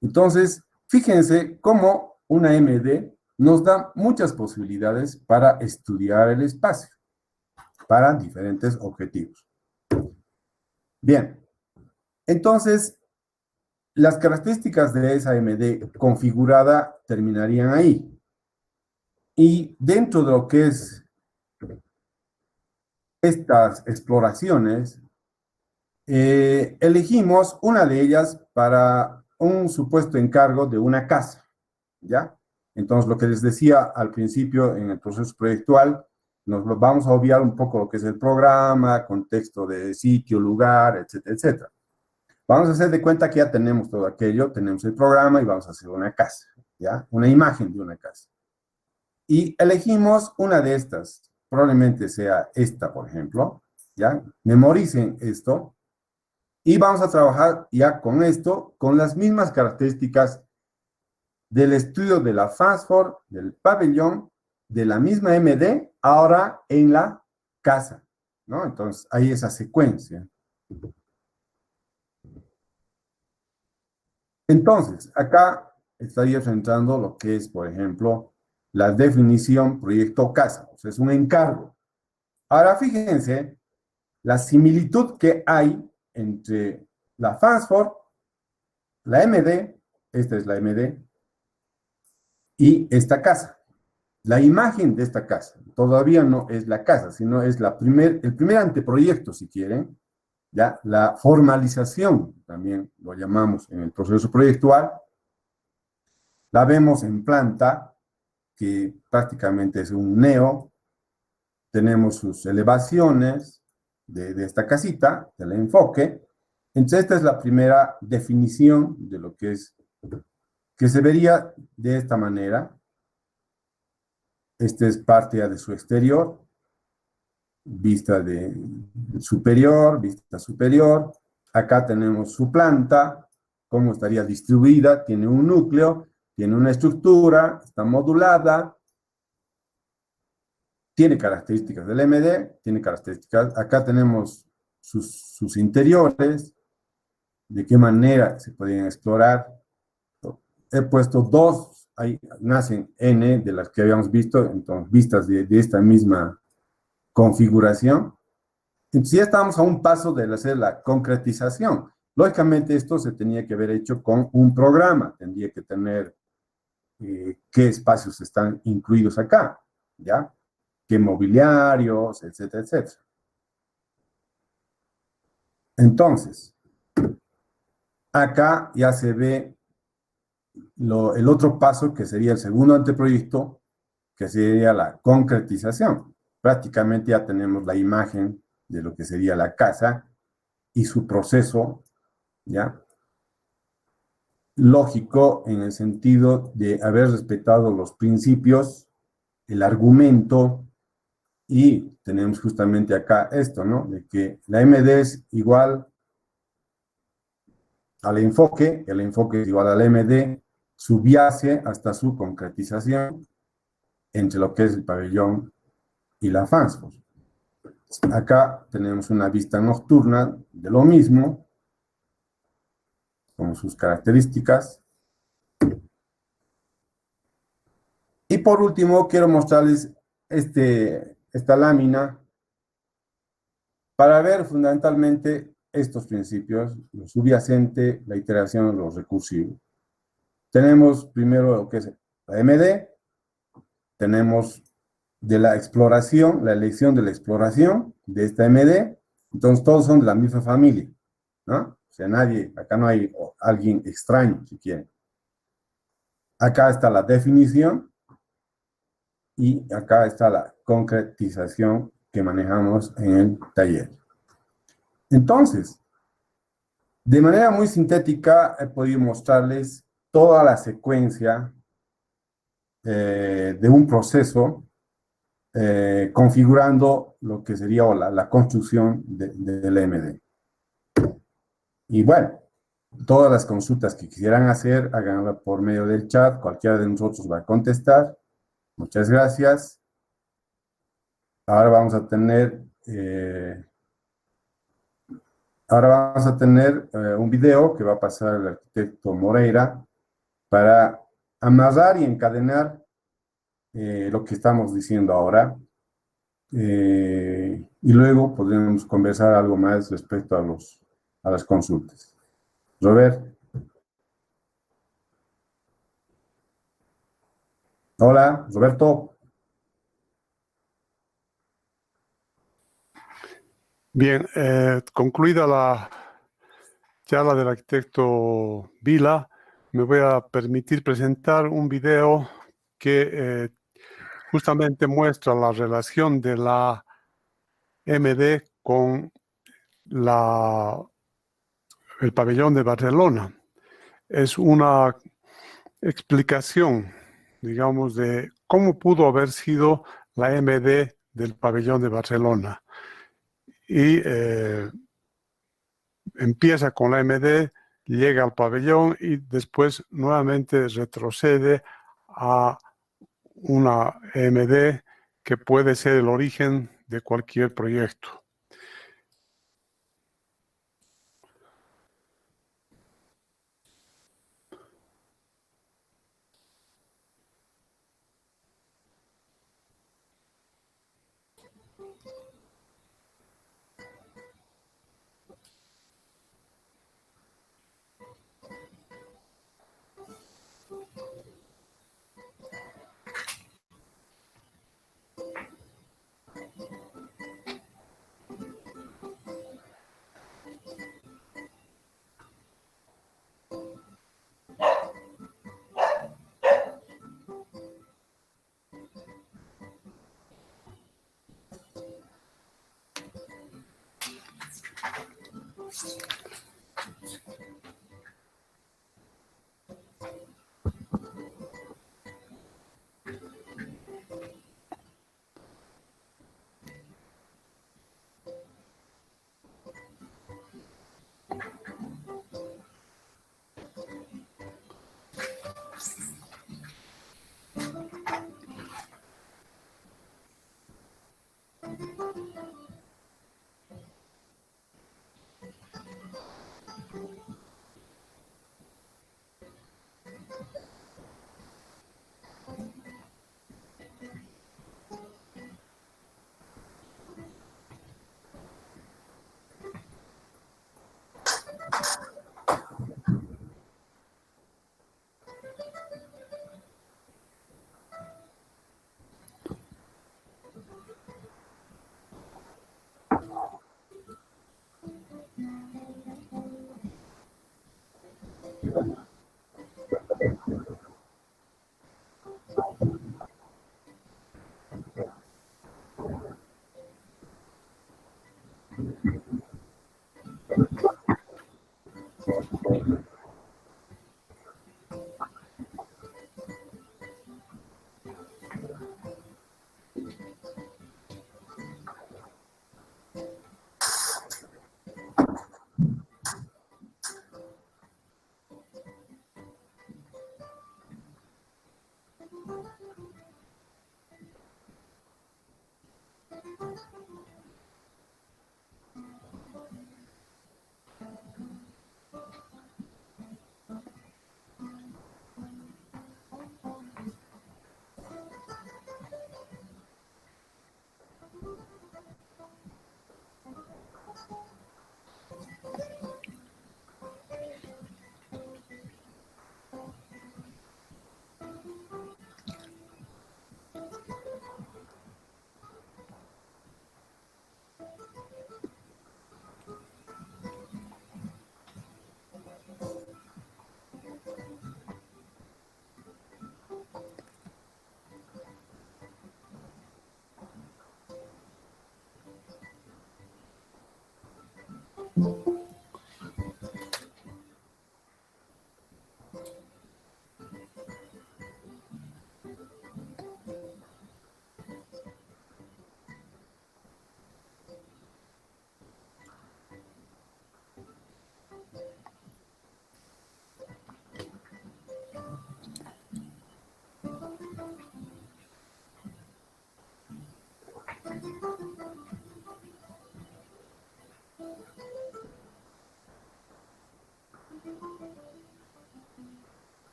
Entonces, fíjense cómo una MD nos da muchas posibilidades para estudiar el espacio, para diferentes objetivos. Bien, entonces, las características de esa MD configurada terminarían ahí. Y dentro de lo que es estas exploraciones, elegimos una de ellas para un supuesto encargo de una casa, ¿ya? Entonces, lo que les decía al principio en el proceso proyectual, nos vamos a obviar un poco lo que es el programa, contexto de sitio, lugar, etcétera, etcétera. Vamos a hacer de cuenta que ya tenemos todo aquello, tenemos el programa y vamos a hacer una casa, ¿ya? Una imagen de una casa. Y elegimos una de estas, probablemente sea esta, por ejemplo, ¿ya? Memoricen esto. Y vamos a trabajar ya con esto, con las mismas características del estudio de la FASFOR, del pabellón, de la misma MD, ahora en la casa, ¿no? Entonces, hay esa secuencia. Entonces, acá estaría entrando lo que es, por ejemplo, la definición proyecto casa. O sea, es un encargo. Ahora, fíjense la similitud que hay entre la FASFOR, la MD, esta es la MD, y esta casa. La imagen de esta casa todavía no es la casa, sino es el primer anteproyecto, si quieren, ¿ya? La formalización, también lo llamamos en el proceso proyectual. La vemos en planta, que prácticamente es un neo. Tenemos sus elevaciones de esta casita, del enfoque. Entonces, esta es la primera definición de lo que es, que se vería de esta manera. Este es parte de su exterior, vista superior, vista superior. Acá tenemos su planta, cómo estaría distribuida, tiene un núcleo, tiene una estructura, está modulada, tiene características del MD, tiene características, acá tenemos sus interiores, de qué manera se podrían explorar. He puesto dos, ahí nacen N de las que habíamos visto, entonces vistas de esta misma configuración. Entonces ya estamos a un paso de hacer la concretización. Lógicamente esto se tenía que haber hecho con un programa, tendría que tener qué espacios están incluidos acá, ¿ya? Qué mobiliarios, etcétera, etcétera. Entonces, acá ya se ve el otro paso que sería el segundo anteproyecto, que sería la concretización. Prácticamente ya tenemos la imagen de lo que sería la casa y su proceso, ¿ya? Lógico en el sentido de haber respetado los principios, el argumento, y tenemos justamente acá esto, ¿no? De que la MD es igual al enfoque, el enfoque es igual al MD, subyace hasta su concretización entre lo que es el pabellón y la FASFOR. Acá tenemos una vista nocturna de lo mismo, con sus características. Y por último, quiero mostrarles esta lámina para ver fundamentalmente estos principios, lo subyacente, la iteración, lo recursivo. Tenemos primero lo que es la MD, tenemos de la exploración, la elección de la exploración de esta MD, entonces todos son de la misma familia, ¿no? O sea, acá no hay alguien extraño, si quieren. Acá está la definición y acá está la concretización que manejamos en el taller. Entonces, de manera muy sintética, he podido mostrarles toda la secuencia de un proceso configurando lo que sería la construcción del MD. Y bueno, todas las consultas que quisieran hacer, háganlo por medio del chat, cualquiera de nosotros va a contestar. Muchas gracias. Ahora vamos a tener un video que va a pasar el arquitecto Moreira para amarrar y encadenar lo que estamos diciendo ahora. Y luego podremos conversar algo más respecto a las consultas. Robert. Hola, Roberto. Bien, concluida la charla del arquitecto Vila, me voy a permitir presentar un video que justamente muestra la relación de la MD con el pabellón de Barcelona. Es una explicación, digamos, de cómo pudo haber sido la MD del pabellón de Barcelona. Y empieza con la MD, llega al pabellón y después nuevamente retrocede a una MD que puede ser el origen de cualquier proyecto.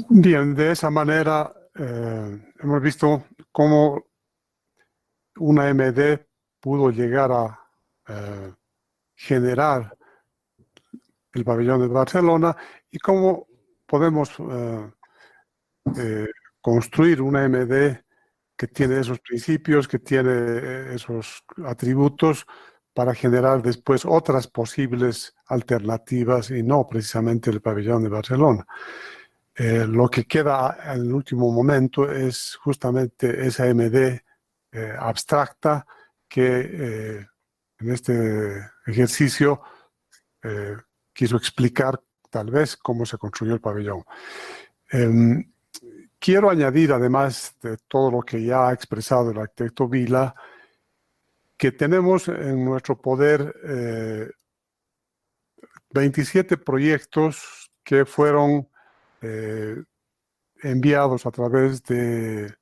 Bien, de esa manera hemos visto cómo una MD pudo llegar a generar el pabellón de Barcelona y cómo podemos construir una MD que tiene esos principios, que tiene esos atributos para generar después otras posibles alternativas y no precisamente el pabellón de Barcelona. Lo que queda en el último momento es justamente esa MD abstracta que en este ejercicio quiso explicar tal vez cómo se construyó el pabellón. Quiero añadir, además de todo lo que ya ha expresado el arquitecto Vila, que tenemos en nuestro poder 27 proyectos que fueron enviados a través de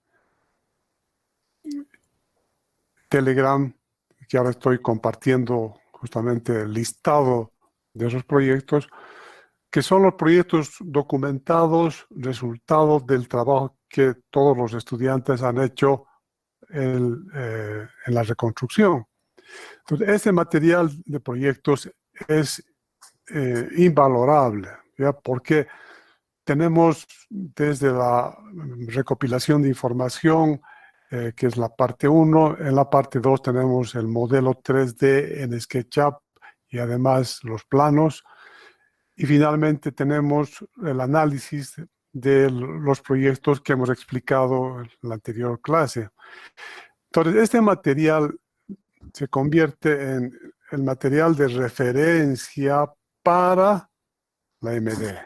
Telegram, que ahora estoy compartiendo justamente el listado de esos proyectos, que son los proyectos documentados, resultados del trabajo que todos los estudiantes han hecho en la reconstrucción. Entonces, ese material de proyectos es invalorable, ¿ya? Porque tenemos desde la recopilación de información, que es la parte 1, en la parte 2 tenemos el modelo 3D en SketchUp y además los planos, y finalmente tenemos el análisis de los proyectos que hemos explicado en la anterior clase. Entonces, este material se convierte en el material de referencia para la MD.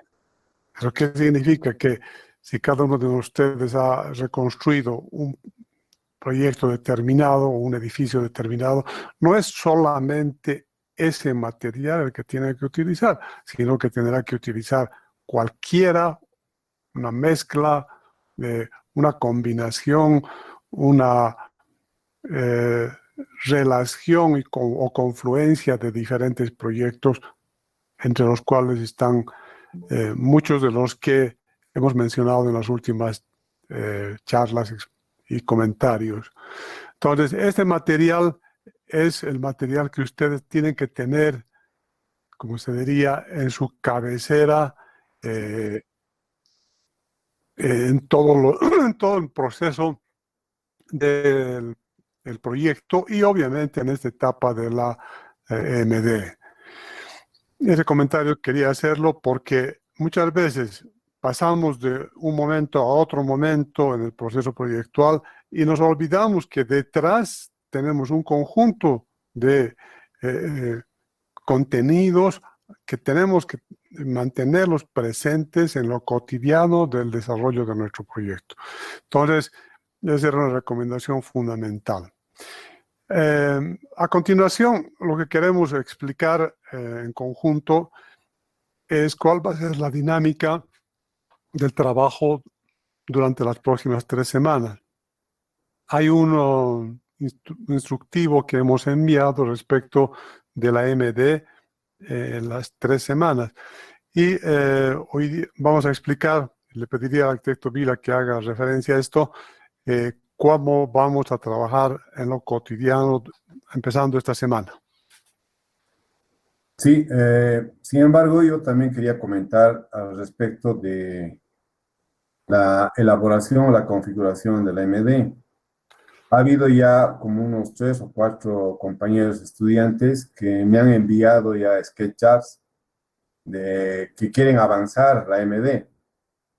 ¿Eso qué significa? Que si cada uno de ustedes ha reconstruido un proyecto determinado o un edificio determinado, no es solamente ese material el que tiene que utilizar, sino que tendrá que utilizar cualquiera, una mezcla, una combinación, una relación o confluencia de diferentes proyectos, entre los cuales están muchos de los que hemos mencionado en las últimas charlas y comentarios. Entonces, este material es el material que ustedes tienen que tener, como se diría, en su cabecera en todo el proceso del proyecto y obviamente en esta etapa de la MD. Ese comentario quería hacerlo porque muchas veces pasamos de un momento a otro momento en el proceso proyectual y nos olvidamos que detrás tenemos un conjunto de contenidos que tenemos que mantenerlos presentes en lo cotidiano del desarrollo de nuestro proyecto. Entonces, esa era una recomendación fundamental. A continuación, lo que queremos explicar en conjunto es cuál va a ser la dinámica del trabajo durante las próximas 3 semanas. Hay un instructivo que hemos enviado respecto de la MD en las 3 semanas. Y hoy vamos a explicar, le pediría al arquitecto Vila que haga referencia a esto, cómo vamos a trabajar en lo cotidiano empezando esta semana. Sí, sin embargo, yo también quería comentar al respecto de la elaboración o la configuración de la MD. Ha habido ya como unos 3 o 4 compañeros estudiantes que me han enviado ya SketchUps de que quieren avanzar la MD,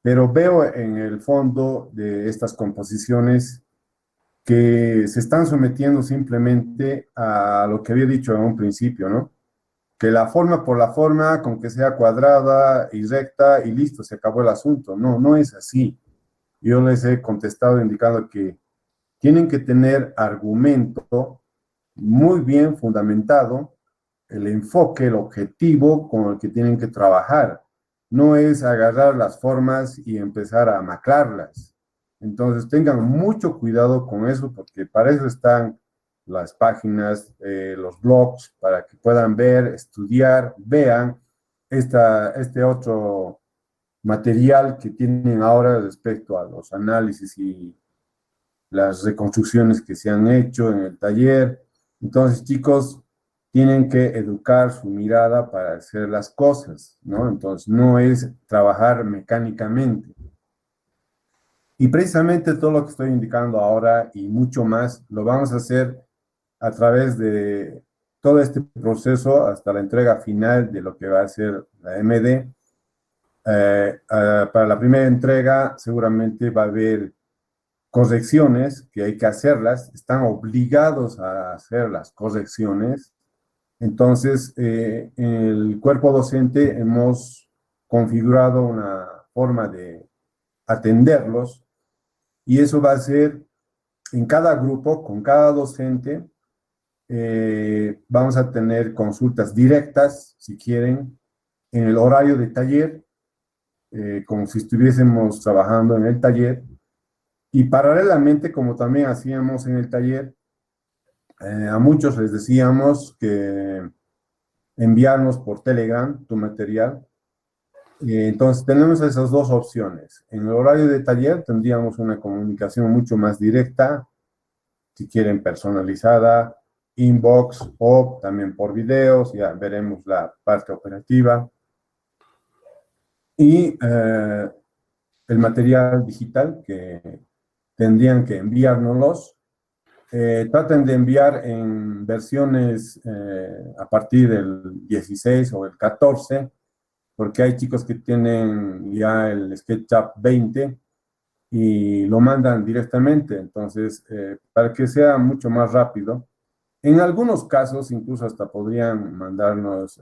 pero veo en el fondo de estas composiciones que se están sometiendo simplemente a lo que había dicho en un principio, ¿no? Que la forma por la forma, con que sea cuadrada y recta y listo, se acabó el asunto. No, no es así. Yo les he contestado indicando que tienen que tener argumento muy bien fundamentado, el enfoque, el objetivo con el que tienen que trabajar. No es agarrar las formas y empezar a maclarlas. Entonces tengan mucho cuidado con eso porque para eso están las páginas, los blogs, para que puedan ver, estudiar, vean este otro material que tienen ahora respecto a los análisis y las reconstrucciones que se han hecho en el taller. Entonces, chicos, tienen que educar su mirada para hacer las cosas, ¿no? Entonces, no es trabajar mecánicamente. Y precisamente todo lo que estoy indicando ahora y mucho más, lo vamos a hacer a través de todo este proceso hasta la entrega final de lo que va a ser la MD. Para la primera entrega seguramente va a haber correcciones que hay que hacerlas, están obligados a hacer las correcciones. Entonces, el cuerpo docente hemos configurado una forma de atenderlos y eso va a ser en cada grupo, con cada docente, vamos a tener consultas directas, si quieren, en el horario de taller, como si estuviésemos trabajando en el taller. Y paralelamente, como también hacíamos en el taller, a muchos les decíamos que enviarnos por Telegram tu material. Entonces, tenemos esas dos opciones. En el horario de taller tendríamos una comunicación mucho más directa, si quieren personalizada, inbox o también por videos, ya veremos la parte operativa. Y el material digital que tendrían que enviárnoslos. Traten de enviar en versiones a partir del 16 o el 14, porque hay chicos que tienen ya el SketchUp 20 y lo mandan directamente. Entonces, para que sea mucho más rápido, en algunos casos incluso hasta podrían mandarnos,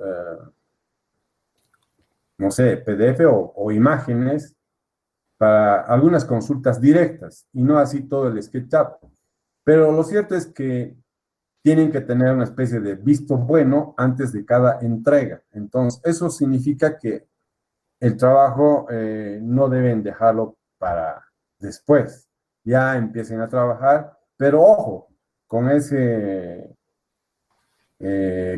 no sé, PDF o imágenes para algunas consultas directas y no así todo el SketchUp. Pero lo cierto es que tienen que tener una especie de visto bueno antes de cada entrega. Entonces, eso significa que el trabajo no deben dejarlo para después. Ya empiecen a trabajar, pero ojo, con ese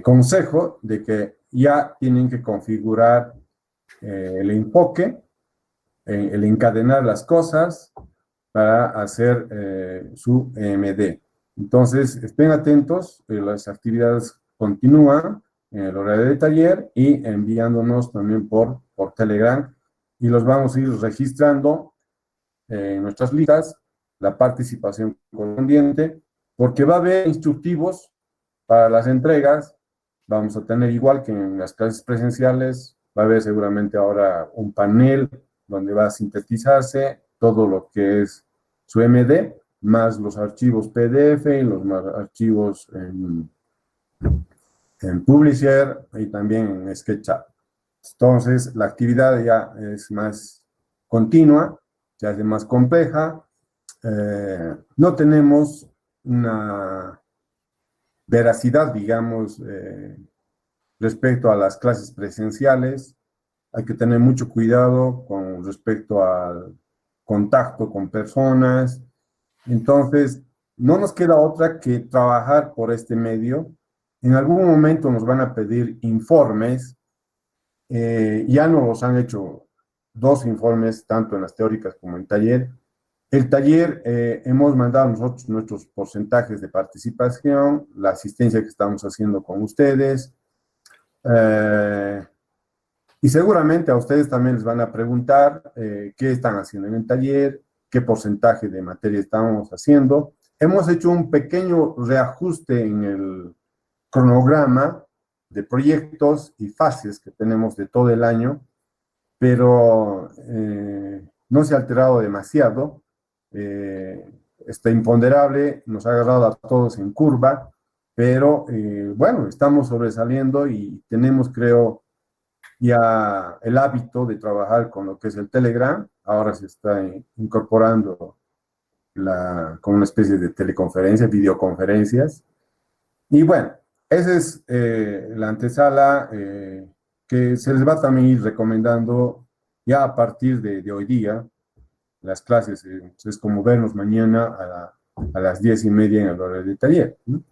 consejo de que ya tienen que configurar el enfoque, el encadenar las cosas para hacer su EMD. Entonces, estén atentos, las actividades continúan en el horario de taller y enviándonos también por Telegram y los vamos a ir registrando en nuestras listas, la participación correspondiente, porque va a haber instructivos para las entregas, vamos a tener igual que en las clases presenciales, va a haber seguramente ahora un panel donde va a sintetizarse todo lo que es su MD, más los archivos PDF y los más archivos en Publisher y también en SketchUp. Entonces, la actividad ya es más continua, se hace más compleja. No tenemos una veracidad, digamos, respecto a las clases presenciales. Hay que tener mucho cuidado con respecto al contacto con personas. Entonces, no nos queda otra que trabajar por este medio. En algún momento nos van a pedir informes. Ya nos los han hecho 2 informes, tanto en las teóricas como en taller. El taller hemos mandado nosotros nuestros porcentajes de participación, la asistencia que estamos haciendo con ustedes. Eh, y seguramente a ustedes también les van a preguntar qué están haciendo en el taller, qué porcentaje de materia estamos haciendo. Hemos hecho un pequeño reajuste en el cronograma de proyectos y fases que tenemos de todo el año, pero no se ha alterado demasiado. Está imponderable, nos ha agarrado a todos en curva, pero bueno, estamos sobresaliendo y tenemos, creo, ya el hábito de trabajar con lo que es el Telegram. Ahora se está incorporando con una especie de teleconferencia, videoconferencias. Y bueno, esa es la antesala que se les va también ir recomendando ya a partir de hoy día. Las clases es como vernos mañana a las 10:30 en el horario de taller, ¿no?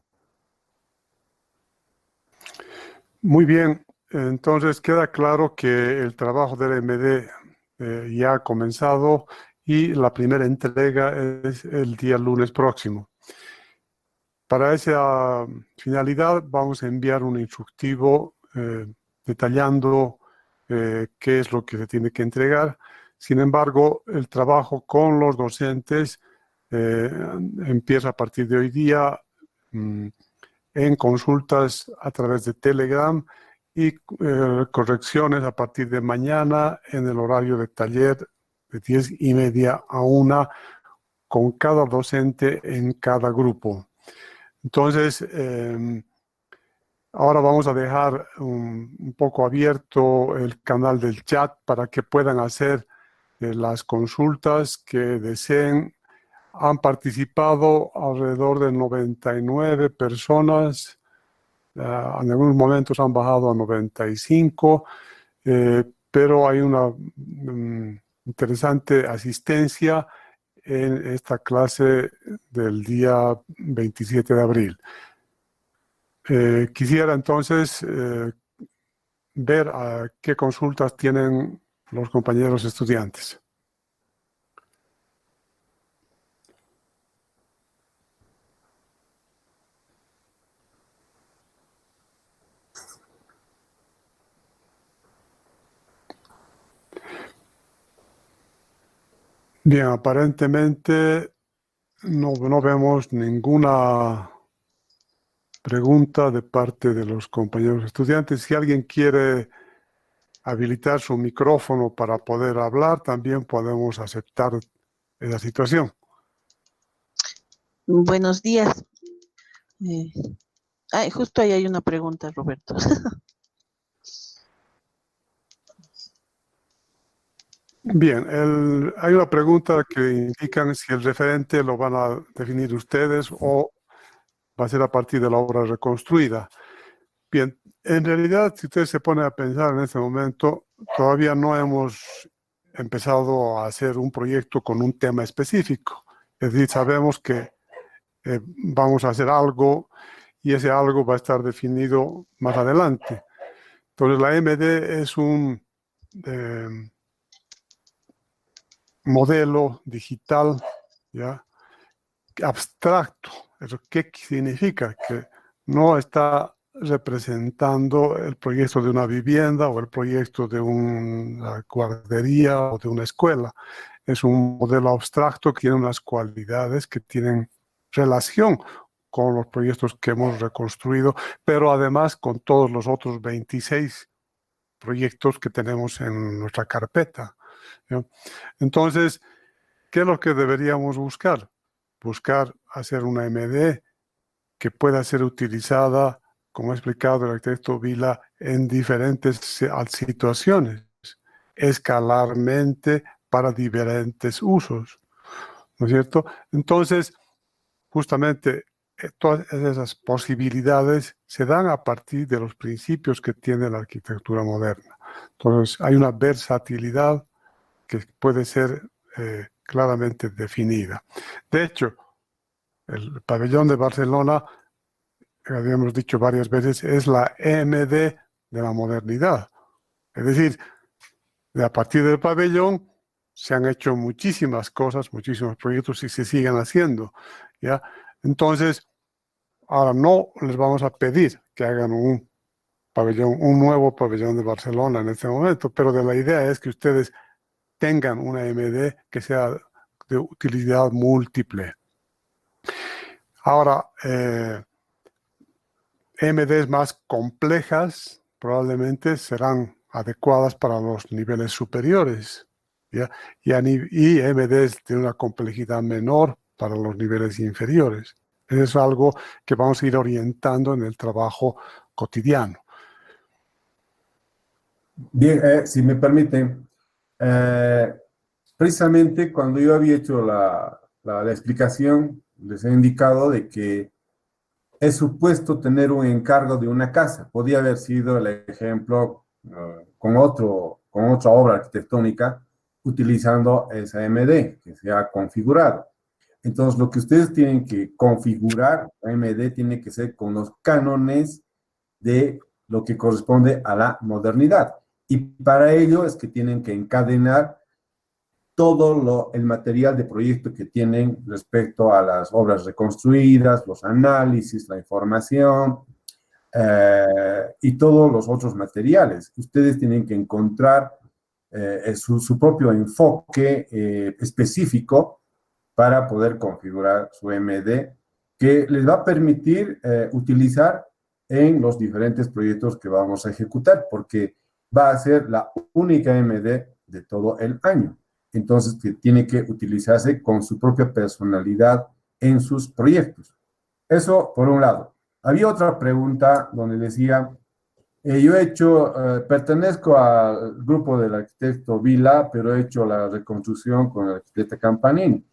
Muy bien, entonces queda claro que el trabajo del MD ya ha comenzado y la primera entrega es el día lunes próximo. Para esa finalidad vamos a enviar un instructivo detallando qué es lo que se tiene que entregar. Sin embargo, el trabajo con los docentes empieza a partir de hoy día en consultas a través de Telegram y correcciones a partir de mañana en el horario de taller de 10:30 a 1 con cada docente en cada grupo. Entonces, ahora vamos a dejar un poco abierto el canal del chat para que puedan hacer las consultas que deseen. Han participado alrededor de 99 personas. En algunos momentos han bajado a 95, pero hay una interesante asistencia en esta clase del día 27 de abril. Quisiera entonces ver qué consultas tienen los compañeros estudiantes. Bien, aparentemente no vemos ninguna pregunta de parte de los compañeros estudiantes. Si alguien quiere habilitar su micrófono para poder hablar, también podemos aceptar esa situación. Buenos días. Justo ahí hay una pregunta, Roberto. Bien, hay una pregunta que indican si el referente lo van a definir ustedes o va a ser a partir de la obra reconstruida. Bien, en realidad, si ustedes se ponen a pensar en este momento, todavía no hemos empezado a hacer un proyecto con un tema específico. Es decir, sabemos que vamos a hacer algo y ese algo va a estar definido más adelante. Entonces, la MD es un modelo digital, ¿ya?, abstracto. ¿Eso qué significa? Que no está representando el proyecto de una vivienda o el proyecto de una guardería o de una escuela. Es un modelo abstracto que tiene unas cualidades que tienen relación con los proyectos que hemos reconstruido, pero además con todos los otros 26 proyectos que tenemos en nuestra carpeta, ¿ya? Entonces, ¿qué es lo que deberíamos buscar? Buscar hacer una MD que pueda ser utilizada, como ha explicado el arquitecto Vila, en diferentes situaciones, escalarmente para diferentes usos, ¿no es cierto? Entonces, justamente todas esas posibilidades se dan a partir de los principios que tiene la arquitectura moderna. Entonces, hay una versatilidad que puede ser claramente definida. De hecho, el pabellón de Barcelona, habíamos dicho varias veces, es la MD de la modernidad. Es decir, a partir del pabellón se han hecho muchísimas cosas, muchísimos proyectos y se siguen haciendo, ¿ya? Entonces, ahora no les vamos a pedir que hagan un pabellón, un nuevo pabellón de Barcelona en este momento, pero la idea es que ustedes tengan una MD que sea de utilidad múltiple. Ahora, MDs más complejas probablemente serán adecuadas para los niveles superiores, ¿ya? Y MDs de una complejidad menor para los niveles inferiores. Eso es algo que vamos a ir orientando en el trabajo cotidiano. Bien, si me permiten, precisamente cuando yo había hecho la explicación, les he indicado de que es supuesto tener un encargo de una casa. Podía haber sido el ejemplo con otra obra arquitectónica utilizando esa MD que se ha configurado. Entonces, lo que ustedes tienen que configurar, la MD tiene que ser con los cánones de lo que corresponde a la modernidad. Y para ello es que tienen que encadenar todo el material de proyecto que tienen respecto a las obras reconstruidas, los análisis, la información y todos los otros materiales. Ustedes tienen que encontrar su propio enfoque específico para poder configurar su MD que les va a permitir utilizar en los diferentes proyectos que vamos a ejecutar, porque va a ser la única MD de todo el año. Entonces, que tiene que utilizarse con su propia personalidad en sus proyectos. Eso por un lado. Había otra pregunta donde decía, yo he hecho, pertenezco al grupo del arquitecto Vila, pero he hecho la reconstrucción con el arquitecto Campanini.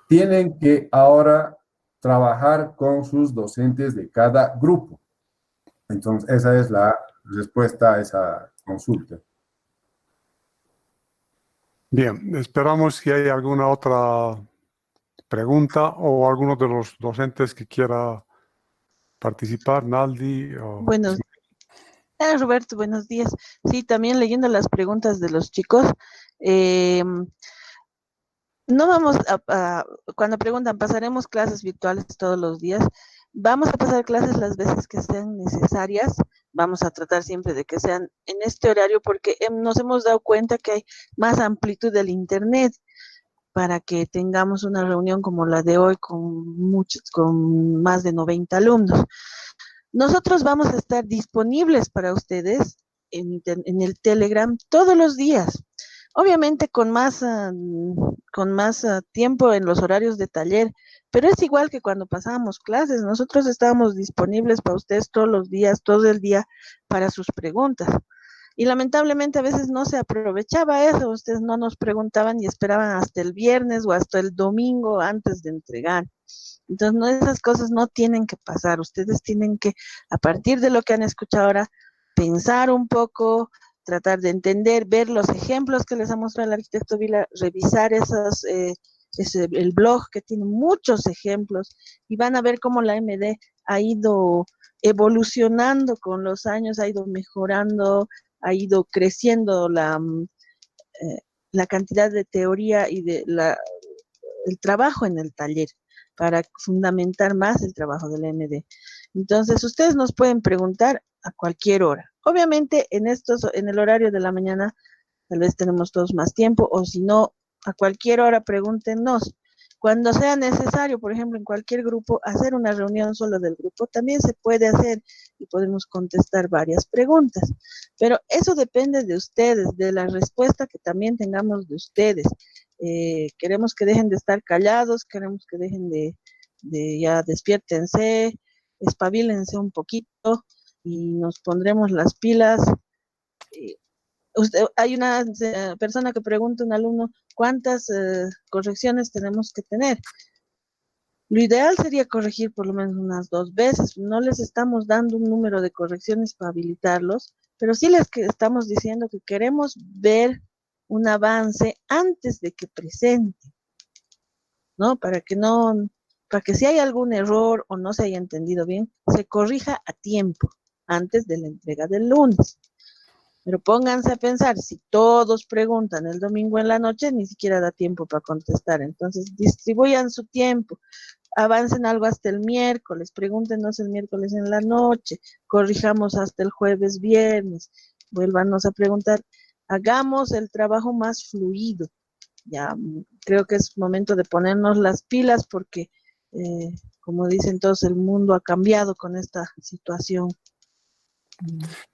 Tienen que ahora trabajar con sus docentes de cada grupo. Entonces, esa es la respuesta a esa consulta. Bien, esperamos si hay alguna otra pregunta o alguno de los docentes que quiera participar, Naldi. Bueno, Roberto, buenos días. Sí, también leyendo las preguntas de los chicos, no vamos cuando preguntan, ¿pasaremos clases virtuales todos los días? Vamos a pasar clases las veces que sean necesarias. Vamos a tratar siempre de que sean en este horario porque nos hemos dado cuenta que hay más amplitud del Internet para que tengamos una reunión como la de hoy con más de 90 alumnos. Nosotros vamos a estar disponibles para ustedes en el Telegram todos los días. Obviamente con más tiempo en los horarios de taller, pero es igual que cuando pasábamos clases. Nosotros estábamos disponibles para ustedes todos los días, todo el día, para sus preguntas. Y lamentablemente a veces no se aprovechaba eso, ustedes no nos preguntaban y esperaban hasta el viernes o hasta el domingo antes de entregar. Entonces, no, esas cosas no tienen que pasar. Ustedes tienen que, a partir de lo que han escuchado ahora, pensar un poco, tratar de entender, ver los ejemplos que les ha mostrado el arquitecto Vila, revisar el blog que tiene muchos ejemplos y van a ver cómo la MD ha ido evolucionando con los años, ha ido mejorando, ha ido creciendo la cantidad de teoría y el trabajo en el taller para fundamentar más el trabajo de la MD. Entonces, ustedes nos pueden preguntar a cualquier hora. Obviamente, en el horario de la mañana, tal vez tenemos todos más tiempo, o si no, a cualquier hora pregúntenos. Cuando sea necesario, por ejemplo, en cualquier grupo, hacer una reunión solo del grupo, también se puede hacer y podemos contestar varias preguntas. Pero eso depende de ustedes, de la respuesta que también tengamos de ustedes. Queremos que dejen de estar callados, queremos que dejen de ya despiértense, espabilense un poquito y nos pondremos las pilas. Hay una persona que pregunta, un alumno, ¿cuántas correcciones tenemos que tener? Lo ideal sería corregir por lo menos unas 2 veces. No les estamos dando un número de correcciones para habilitarlos, pero sí les estamos diciendo que queremos ver un avance antes de que presente, ¿no? Para que si hay algún error o no se haya entendido bien, se corrija a tiempo, antes de la entrega del lunes. Pero pónganse a pensar, si todos preguntan el domingo en la noche, ni siquiera da tiempo para contestar. Entonces, distribuyan su tiempo. avancen algo hasta el miércoles, pregúntenos el miércoles en la noche, corrijamos hasta el jueves, viernes, vuélvanos a preguntar, hagamos el trabajo más fluido. Ya creo que es momento de ponernos las pilas porque, como dicen todos, el mundo ha cambiado con esta situación.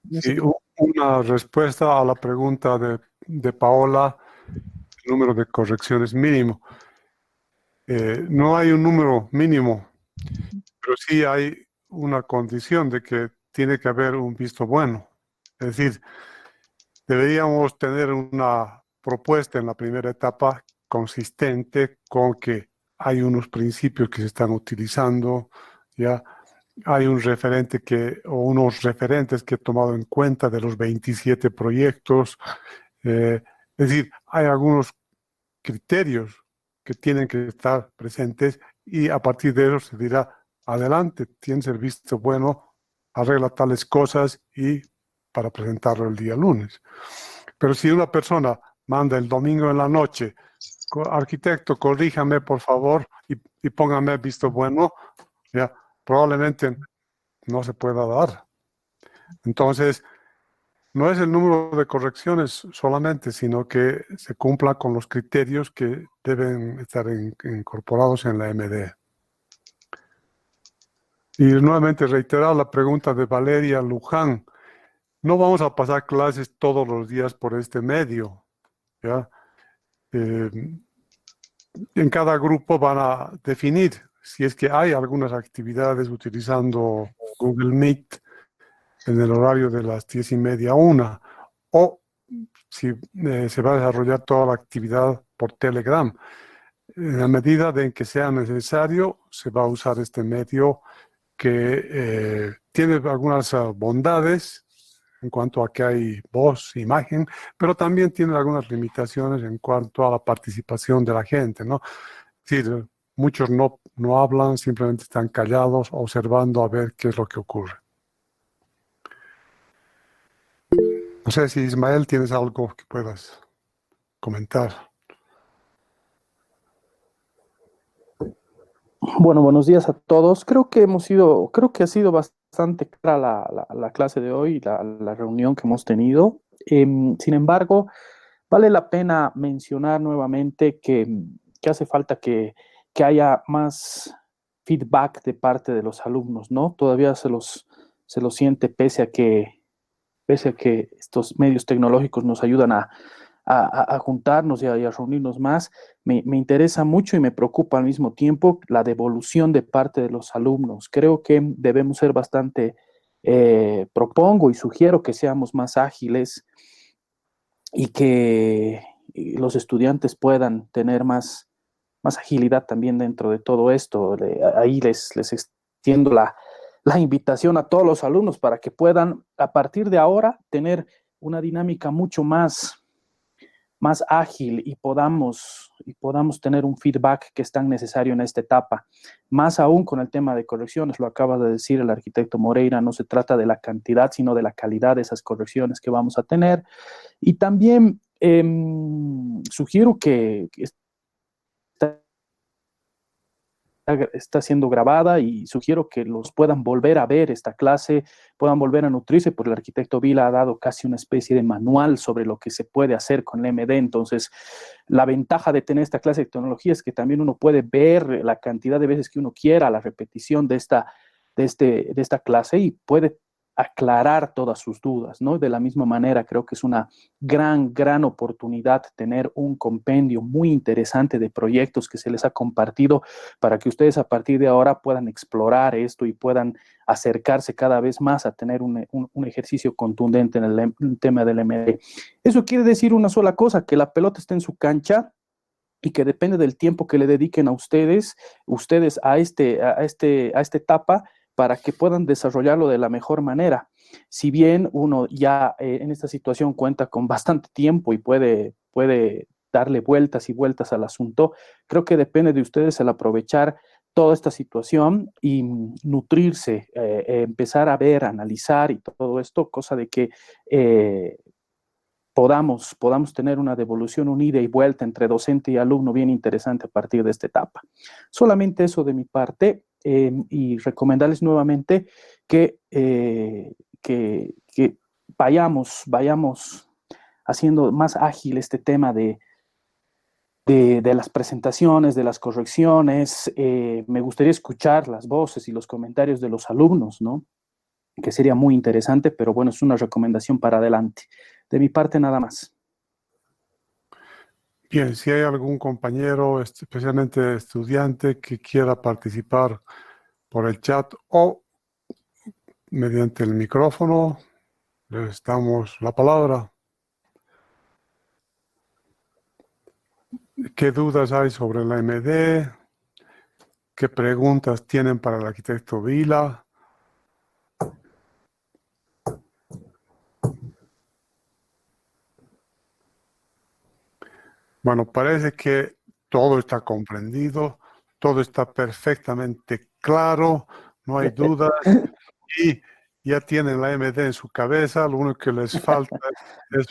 No sé. Y una respuesta a la pregunta de Paola, el número de correcciones mínimo. No hay un número mínimo, pero sí hay una condición de que tiene que haber un visto bueno. Es decir, deberíamos tener una propuesta en la primera etapa consistente con que hay unos principios que se están utilizando, ya hay un referente o unos referentes que he tomado en cuenta de los 27 proyectos. Es decir, hay algunos criterios que tienen que estar presentes y a partir de eso se dirá, adelante, tienes el visto bueno, arregla tales cosas y para presentarlo el día lunes. Pero si una persona manda el domingo en la noche, arquitecto, corríjame por favor y póngame visto bueno, ya probablemente no se pueda dar. Entonces, no es el número de correcciones solamente, sino que se cumpla con los criterios que deben estar incorporados en la MD. Y nuevamente reiterar la pregunta de Valeria Luján. No vamos a pasar clases todos los días por este medio, ¿ya? En cada grupo van a definir si es que hay algunas actividades utilizando Google Meet en el horario de las 10:30 a 1, o si se va a desarrollar toda la actividad por Telegram. En la medida en que sea necesario, se va a usar este medio que tiene algunas bondades en cuanto a que hay voz, imagen, pero también tiene algunas limitaciones en cuanto a la participación de la gente, ¿no? Es decir, muchos no hablan, simplemente están callados, observando a ver qué es lo que ocurre. No sé si Ismael tienes algo que puedas comentar. Bueno, buenos días a todos. Creo que ha sido bastante clara la clase de hoy, la reunión que hemos tenido. Sin embargo, vale la pena mencionar nuevamente que hace falta que haya más feedback de parte de los alumnos, ¿no? Todavía se los siente pese a que estos medios tecnológicos nos ayudan a juntarnos y a reunirnos más. Me interesa mucho y me preocupa al mismo tiempo la devolución de parte de los alumnos. Creo que debemos ser bastante, propongo y sugiero que seamos más ágiles y que los estudiantes puedan tener más agilidad también dentro de todo esto. Ahí les extiendo la invitación a todos los alumnos para que puedan, a partir de ahora, tener una dinámica mucho más ágil y podamos tener un feedback que es tan necesario en esta etapa. Más aún con el tema de correcciones, lo acaba de decir el arquitecto Moreira, no se trata de la cantidad, sino de la calidad de esas correcciones que vamos a tener. Y también sugiero que está siendo grabada y sugiero que los puedan volver a ver esta clase, puedan volver a nutrirse, porque el arquitecto Vila ha dado casi una especie de manual sobre lo que se puede hacer con el MD. Entonces, la ventaja de tener esta clase de tecnología es que también uno puede ver la cantidad de veces que uno quiera la repetición de esta clase y puede aclarar todas sus dudas, ¿no? De la misma manera, creo que es una gran oportunidad tener un compendio muy interesante de proyectos que se les ha compartido para que ustedes a partir de ahora puedan explorar esto y puedan acercarse cada vez más a tener un ejercicio contundente en el tema del MD. Eso quiere decir una sola cosa, que la pelota está en su cancha y que depende del tiempo que le dediquen a ustedes a esta etapa, para que puedan desarrollarlo de la mejor manera. Si bien uno ya en esta situación cuenta con bastante tiempo y puede darle vueltas y vueltas al asunto, creo que depende de ustedes el aprovechar toda esta situación y nutrirse, empezar a ver, analizar y todo esto, cosa de que podamos tener una devolución, un ida y vuelta entre docente y alumno bien interesante a partir de esta etapa. Solamente eso de mi parte, y recomendarles nuevamente que vayamos haciendo más ágil este tema de las presentaciones, de las correcciones. Me gustaría escuchar las voces y los comentarios de los alumnos, ¿no? Que sería muy interesante, pero bueno, es una recomendación para adelante. De mi parte, nada más. Bien, si hay algún compañero, especialmente estudiante, que quiera participar por el chat o mediante el micrófono, les damos la palabra. ¿Qué dudas hay sobre la AMD? ¿Qué preguntas tienen para el arquitecto Vila? Bueno, parece que todo está comprendido, todo está perfectamente claro, no hay dudas y ya tienen la AMD en su cabeza. Lo único que les falta es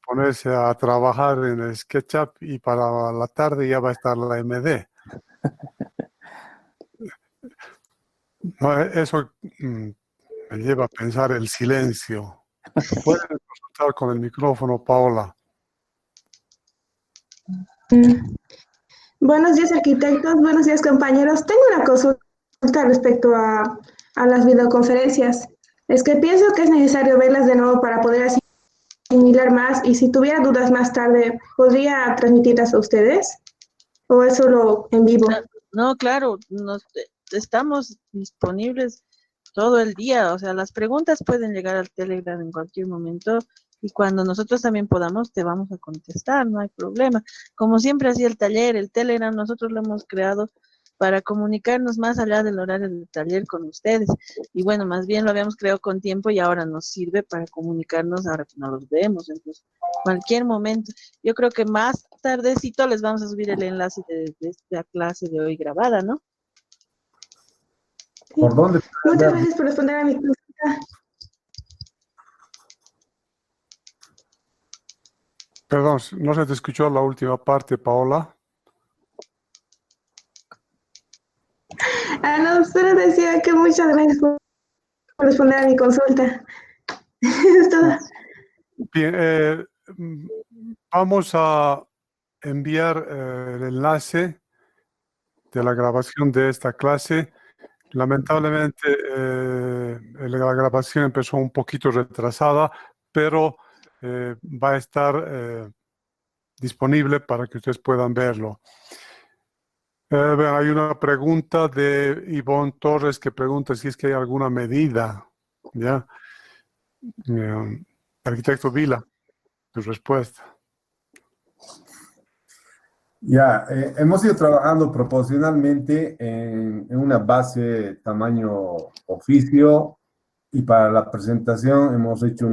ponerse a trabajar en el SketchUp y para la tarde ya va a estar la AMD. No, eso me lleva a pensar el silencio. ¿Pueden consultar con el micrófono, Paola? Buenos días, arquitectos. Buenos días, compañeros. Tengo una consulta respecto a las videoconferencias. Es que pienso que es necesario verlas de nuevo para poder asimilar más, y si tuviera dudas más tarde, ¿podría transmitirlas a ustedes? ¿O es solo en vivo? No, claro, estamos disponibles todo el día, o sea, las preguntas pueden llegar al Telegram en cualquier momento y cuando nosotros también podamos te vamos a contestar, no hay problema. Como siempre hacía el taller, el Telegram, nosotros lo hemos creado para comunicarnos más allá del horario del taller con ustedes. Y bueno, más bien lo habíamos creado con tiempo y ahora nos sirve para comunicarnos ahora que no los vemos. Entonces, cualquier momento. Yo creo que más tardecito les vamos a subir el enlace de esta clase de hoy grabada, ¿no? Sí. ¿Por dónde? Muchas gracias por responder a mi consulta. Perdón, no se te escuchó la última parte, Paola. No, solo decía que muchas gracias por responder a mi consulta. Es todo. Bien, vamos a enviar el enlace de la grabación de esta clase. Lamentablemente, la grabación empezó un poquito retrasada, pero va a estar disponible para que ustedes puedan verlo. Hay una pregunta de Ivonne Torres que pregunta si es que hay alguna medida. ¿Ya? Arquitecto Vila, tu respuesta. Ya, hemos ido trabajando proporcionalmente en una base tamaño oficio y para la presentación hemos hecho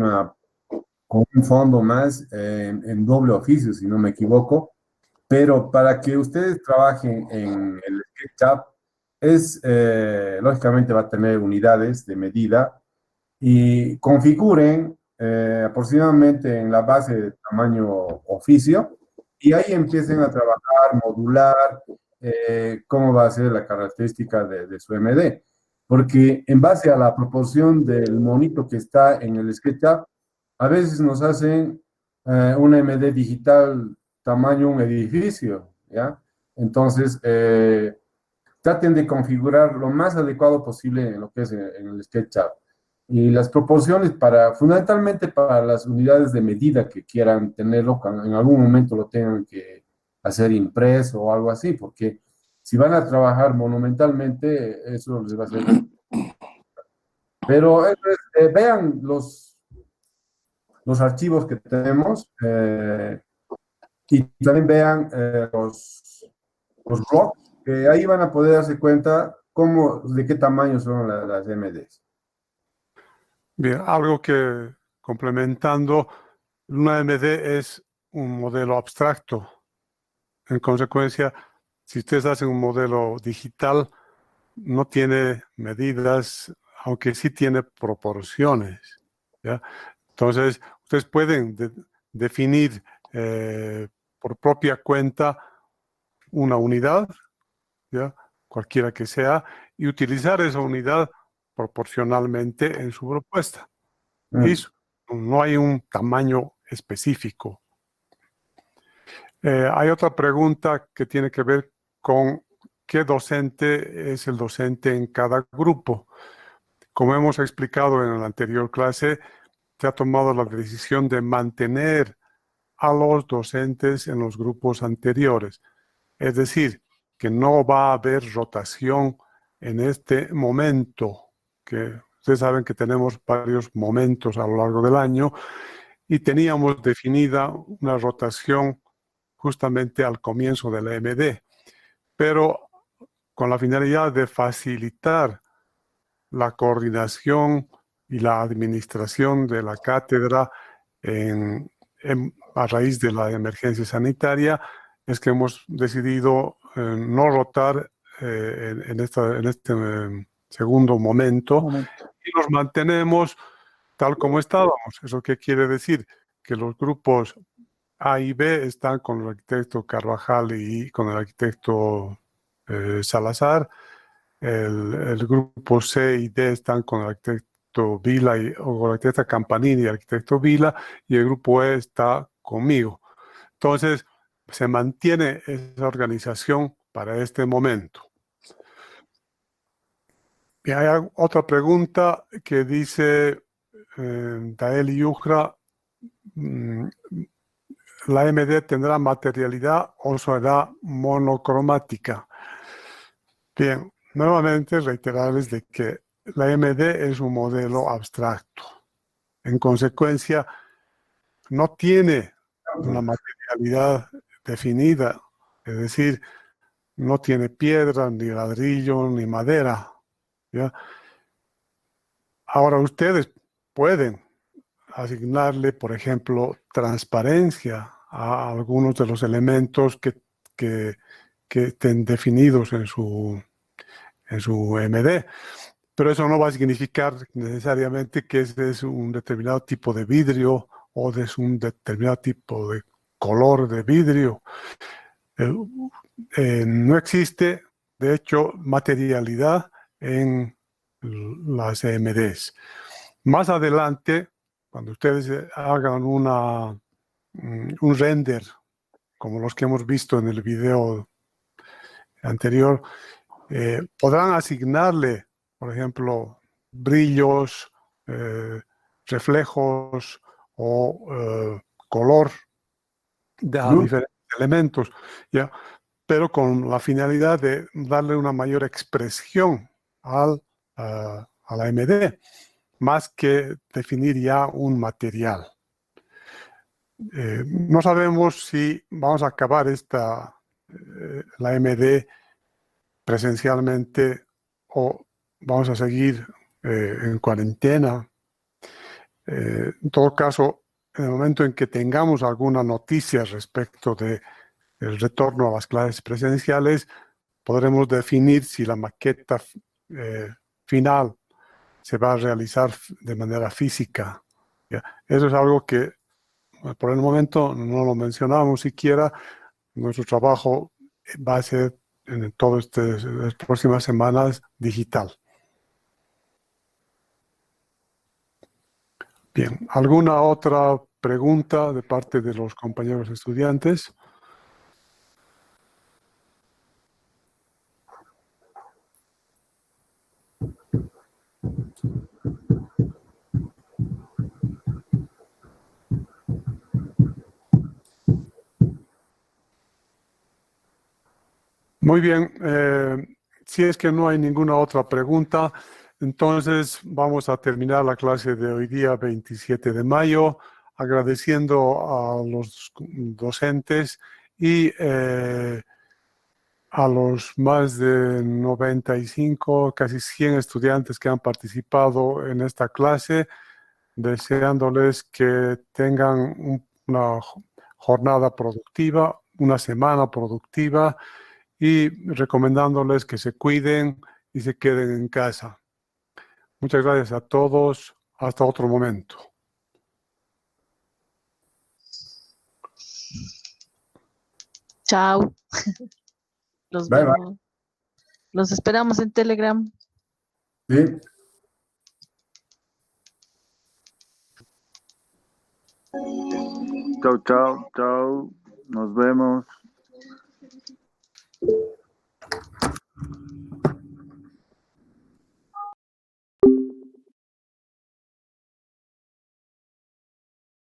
con un fondo más en doble oficio, si no me equivoco. Pero para que ustedes trabajen en el SketchUp, lógicamente va a tener unidades de medida y configuren aproximadamente en la base de tamaño oficio y ahí empiecen a trabajar, modular, cómo va a ser la característica de su MD. Porque en base a la proporción del monito que está en el SketchUp, a veces nos hacen una MD digital tamaño un edificio, ¿ya? Entonces, traten de configurar lo más adecuado posible en lo que es en el SketchUp. Y las proporciones fundamentalmente para las unidades de medida que quieran tenerlo, cuando en algún momento lo tengan que hacer impreso o algo así, porque si van a trabajar monumentalmente, eso les va a ser. Pero vean los archivos que tenemos y también vean los blogs, que ahí van a poder darse cuenta de qué tamaño son las MDs. Bien, algo que complementando, una MD es un modelo abstracto. En consecuencia, si ustedes hacen un modelo digital, no tiene medidas, aunque sí tiene proporciones, ¿ya? Entonces, ustedes pueden definir por propia cuenta una unidad, ¿ya? Cualquiera que sea, y utilizar esa unidad proporcionalmente en su propuesta. Eso, no hay un tamaño específico. Hay otra pregunta que tiene que ver con qué docente es el docente en cada grupo. Como hemos explicado en la anterior clase, se ha tomado la decisión de mantener a los docentes en los grupos anteriores. Es decir, que no va a haber rotación en este momento, que ustedes saben que tenemos varios momentos a lo largo del año y teníamos definida una rotación justamente al comienzo de la MD, pero con la finalidad de facilitar la coordinación y la administración de la cátedra a raíz de la emergencia sanitaria, es que hemos decidido no rotar en este segundo momento y nos mantenemos tal como estábamos. ¿Eso qué quiere decir? Que los grupos A y B están con el arquitecto Carvajal y con el arquitecto Salazar. El grupo C y D están con el arquitecto Vila o con la arquitecta Campanini y el arquitecto Vila, y el grupo E está conmigo. Entonces, se mantiene esa organización para este momento. Y hay otra pregunta que dice Dael Yujra, ¿la MD tendrá materialidad o será monocromática? Bien, nuevamente reiterarles de que la MD es un modelo abstracto. En consecuencia, no tiene una materialidad definida, es decir, no tiene piedra, ni ladrillo, ni madera, ¿ya? Ahora ustedes pueden asignarle, por ejemplo, transparencia a algunos de los elementos que estén definidos en su MD. Pero eso no va a significar necesariamente que ese es un determinado tipo de vidrio o es un determinado tipo de color de vidrio. No existe, de hecho, materialidad en las EMDs. Más adelante, cuando ustedes hagan un render, como los que hemos visto en el video anterior, podrán asignarle, por ejemplo, brillos, reflejos o color de diferentes elementos, ¿ya? Pero con la finalidad de darle una mayor expresión a la MD, más que definir ya un material. No sabemos si vamos a acabar la MD presencialmente o vamos a seguir en cuarentena. En todo caso, en el momento en que tengamos alguna noticia respecto del retorno a las clases presenciales, podremos definir si la maqueta final se va a realizar de manera física. ¿Ya? Eso es algo que por el momento no lo mencionamos siquiera. Nuestro trabajo va a ser en todas las próximas semanas digital. Bien, ¿alguna otra pregunta de parte de los compañeros estudiantes? Muy bien, si es que no hay ninguna otra pregunta, entonces vamos a terminar la clase de hoy día, 27 de mayo, agradeciendo a los docentes y a los más de 95, casi 100 estudiantes que han participado en esta clase, deseándoles que tengan una jornada productiva, una semana productiva, y recomendándoles que se cuiden y se queden en casa. Muchas gracias a todos. Hasta otro momento. Chao. Los Bye, bye. vemos. Los esperamos en Telegram. Sí. Chao, chao, chao. Nos vemos.